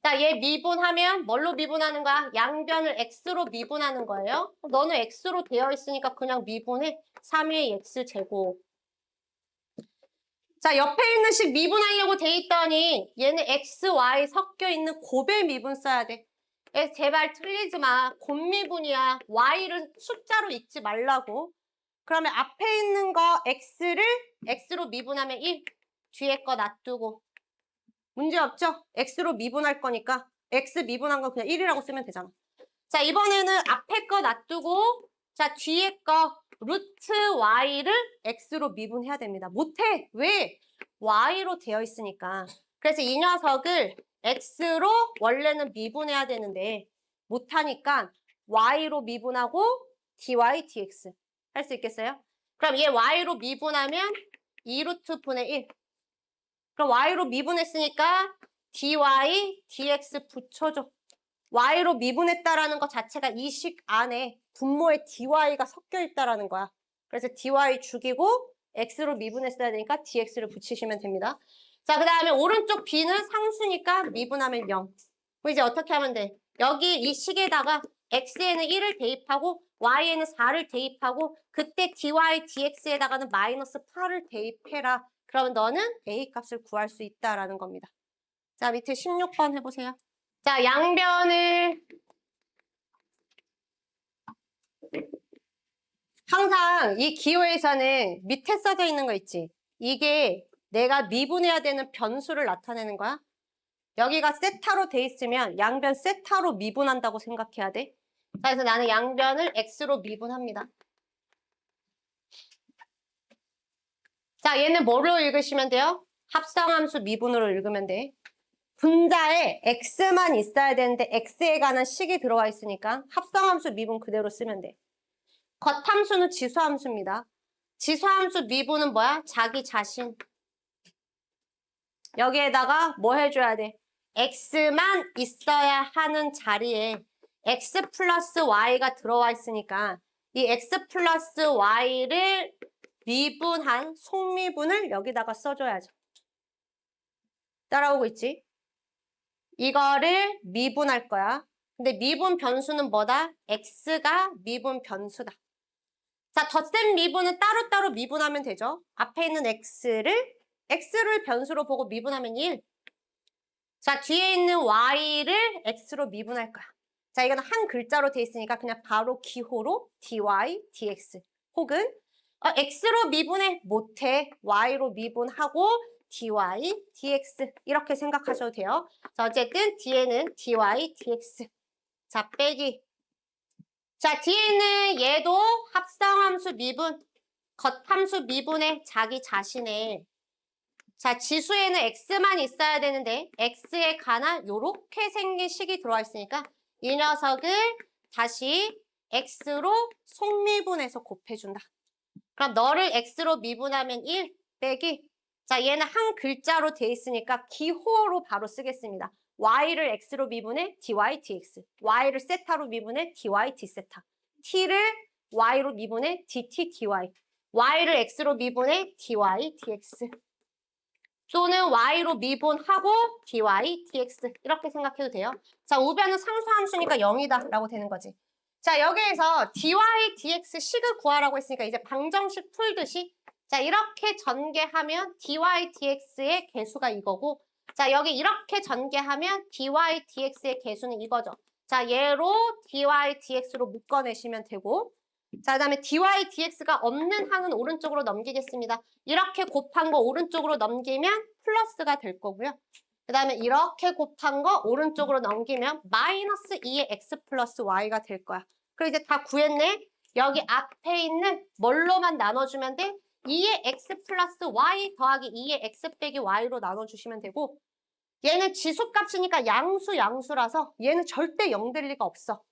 자, 얘 미분하면 뭘로 미분하는 거야? 양변을 x로 미분하는 거예요. 너는 x로 되어 있으니까 그냥 미분해. 3의 x제곱. 자, 옆에 있는 식 미분하려고 돼 있더니 얘는 x, y 섞여 있는 곱의 미분 써야 돼. 제발 틀리지 마. 곱미분이야. y를 숫자로 읽지 말라고. 그러면 앞에 있는 거 x를 x로 미분하면 1. 뒤에 거 놔두고. 문제 없죠? x로 미분할 거니까 x 미분한 거 그냥 1이라고 쓰면 되잖아. 자, 이번에는 앞에 거 놔두고 자, 뒤에 거 루트 y를 x로 미분해야 됩니다. 못해. 왜? y로 되어 있으니까. 그래서 이 녀석을 x로 원래는 미분해야 되는데 못하니까 y로 미분하고 dy dx 할 수 있겠어요? 그럼 얘 y로 미분하면 2루트 분의 1. 그럼 y로 미분했으니까 dy dx 붙여줘. y로 미분했다라는 것 자체가 이 식 안에 분모에 dy가 섞여 있다라는 거야. 그래서 dy 죽이고 x로 미분했어야 되니까 dx를 붙이시면 됩니다. 자, 그 다음에 오른쪽 b는 상수니까 미분하면 0. 그럼 이제 어떻게 하면 돼? 여기 이 식에다가 x에는 1을 대입하고 y에는 4를 대입하고 그때 dy dx에다가는 마이너스 8을 대입해라. 그러면 너는 a 값을 구할 수 있다라는 겁니다. 자, 밑에 16번 해보세요. 자, 양변을 항상 이 기호에서는 밑에 써져 있는 거 있지? 이게 내가 미분해야 되는 변수를 나타내는 거야. 여기가 세타로 돼 있으면 양변 세타로 미분한다고 생각해야 돼. 자, 그래서 나는 양변을 x로 미분합니다. 자, 얘는 뭐로 읽으시면 돼요? 합성함수 미분으로 읽으면 돼. 분자에 x만 있어야 되는데 x에 관한 식이 들어와 있으니까 합성함수 미분 그대로 쓰면 돼. 겉함수는 지수함수입니다. 지수함수 미분은 뭐야? 자기 자신. 여기에다가 뭐 해줘야 돼? x만 있어야 하는 자리에 x 플러스 y가 들어와 있으니까 이 x 플러스 y를 미분한 속미분을 여기다가 써줘야죠. 따라오고 있지? 이거를 미분할 거야. 근데 미분 변수는 뭐다? x가 미분 변수다. 자, 덧셈 미분은 따로따로 미분하면 되죠. 앞에 있는 x를 변수로 보고 미분하면 1. 자, 뒤에 있는 y를 x로 미분할 거야. 자, 이거는 한 글자로 돼 있으니까 그냥 바로 기호로 dy, dx. 혹은 x로 미분해 못해. y로 미분하고 dy, dx 이렇게 생각하셔도 돼요. 자, 어쨌든 뒤에는 dy, dx. 자, 빼기. 자, 뒤에 있는 얘도 합성함수 미분, 겉함수 미분의 자기 자신의 자, 지수에는 x만 있어야 되는데 x에 관한 요렇게 생긴 식이 들어와 있으니까 이 녀석을 다시 x로 속미분해서 곱해준다. 그럼 너를 x로 미분하면 1 빼기, 자, 얘는 한 글자로 돼 있으니까 기호로 바로 쓰겠습니다. y를 x로 미분해 dy dx, y를 세타로 미분해 dy d 세타, t를 y로 미분해 dt dy, y를 x로 미분해 dy dx, 또는 y로 미분하고 dy dx 이렇게 생각해도 돼요. 자, 우변은 상수함수니까 0이다 라고 되는 거지. 자, 여기에서 dy dx 식을 구하라고 했으니까 이제 방정식 풀듯이, 자, 이렇게 전개하면 dy dx의 개수가 이거고, 자, 여기 이렇게 전개하면 dy dx의 개수는 이거죠. 자, 얘로 dy dx로 묶어내시면 되고, 자, 그다음에 dy dx가 없는 항은 오른쪽으로 넘기겠습니다. 이렇게 곱한 거 오른쪽으로 넘기면 플러스가 될 거고요. 그다음에 이렇게 곱한 거 오른쪽으로 넘기면 마이너스 2의 x 플러스 y가 될 거야. 그리고 이제 다 구했네. 여기 앞에 있는 뭘로만 나눠주면 돼? 2의 x 플러스 y 더하기 2의 x 빼기 y로 나눠주시면 되고, 얘는 지수값이니까 양수라서 얘는 절대 0 될 리가 없어.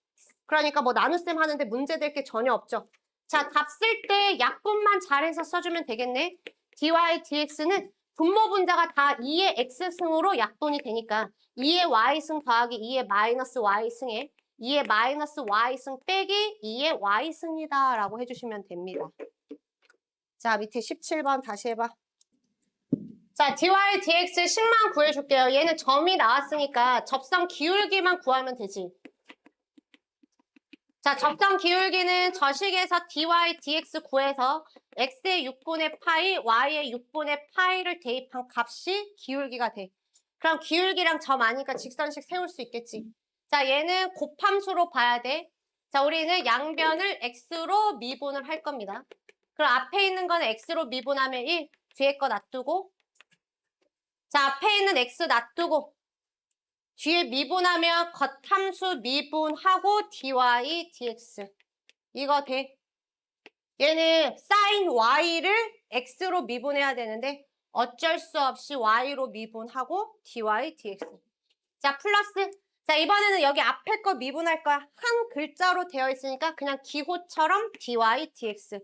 그러니까 뭐 나눗셈 하는데 문제될 게 전혀 없죠. 자, 답 쓸 때 약분만 잘해서 써주면 되겠네. dy dx는 분모 분자가 다 2의 x승으로 약분이 되니까 2의 y승 더하기 2의 마이너스 y승에 2의 마이너스 y승 빼기 2의 y승이다 라고 해주시면 됩니다. 자, 밑에 17번 다시 해봐. 자, dy dx 식만 구해줄게요. 얘는 점이 나왔으니까 접선 기울기만 구하면 되지. 자, 접선 기울기는 저식에서 dy dx 구해서 x의 6분의 파이, y의 6분의 파이를 대입한 값이 기울기가 돼. 그럼 기울기랑 점 아니까 직선식 세울 수 있겠지. 자, 얘는 곱함수로 봐야 돼. 자, 우리는 양변을 x로 미분을 할 겁니다. 그럼 앞에 있는 건 x로 미분하면 1, 뒤에 거 놔두고, 자, 앞에 있는 x 놔두고, 뒤에 미분하면 겉함수 미분하고 dy dx 이거 돼. 얘는 sin y를 x로 미분해야 되는데 어쩔 수 없이 y로 미분하고 dy dx. 자, 플러스. 자, 이번에는 여기 앞에 거 미분할 거야. 한 글자로 되어 있으니까 그냥 기호처럼 dy dx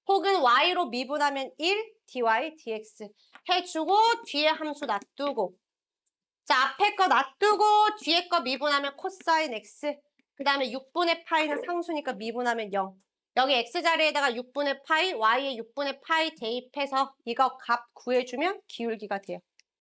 혹은 y로 미분하면 1 dy dx 해주고 뒤에 함수 놔두고, 자, 앞에 거 놔두고 뒤에 거 미분하면 코사인 x, 그 다음에 6분의 파이는 상수니까 미분하면 0. 여기 x 자리에다가 6분의 파이, y의 6분의 파이 대입해서 이거 값 구해주면 기울기가 돼요.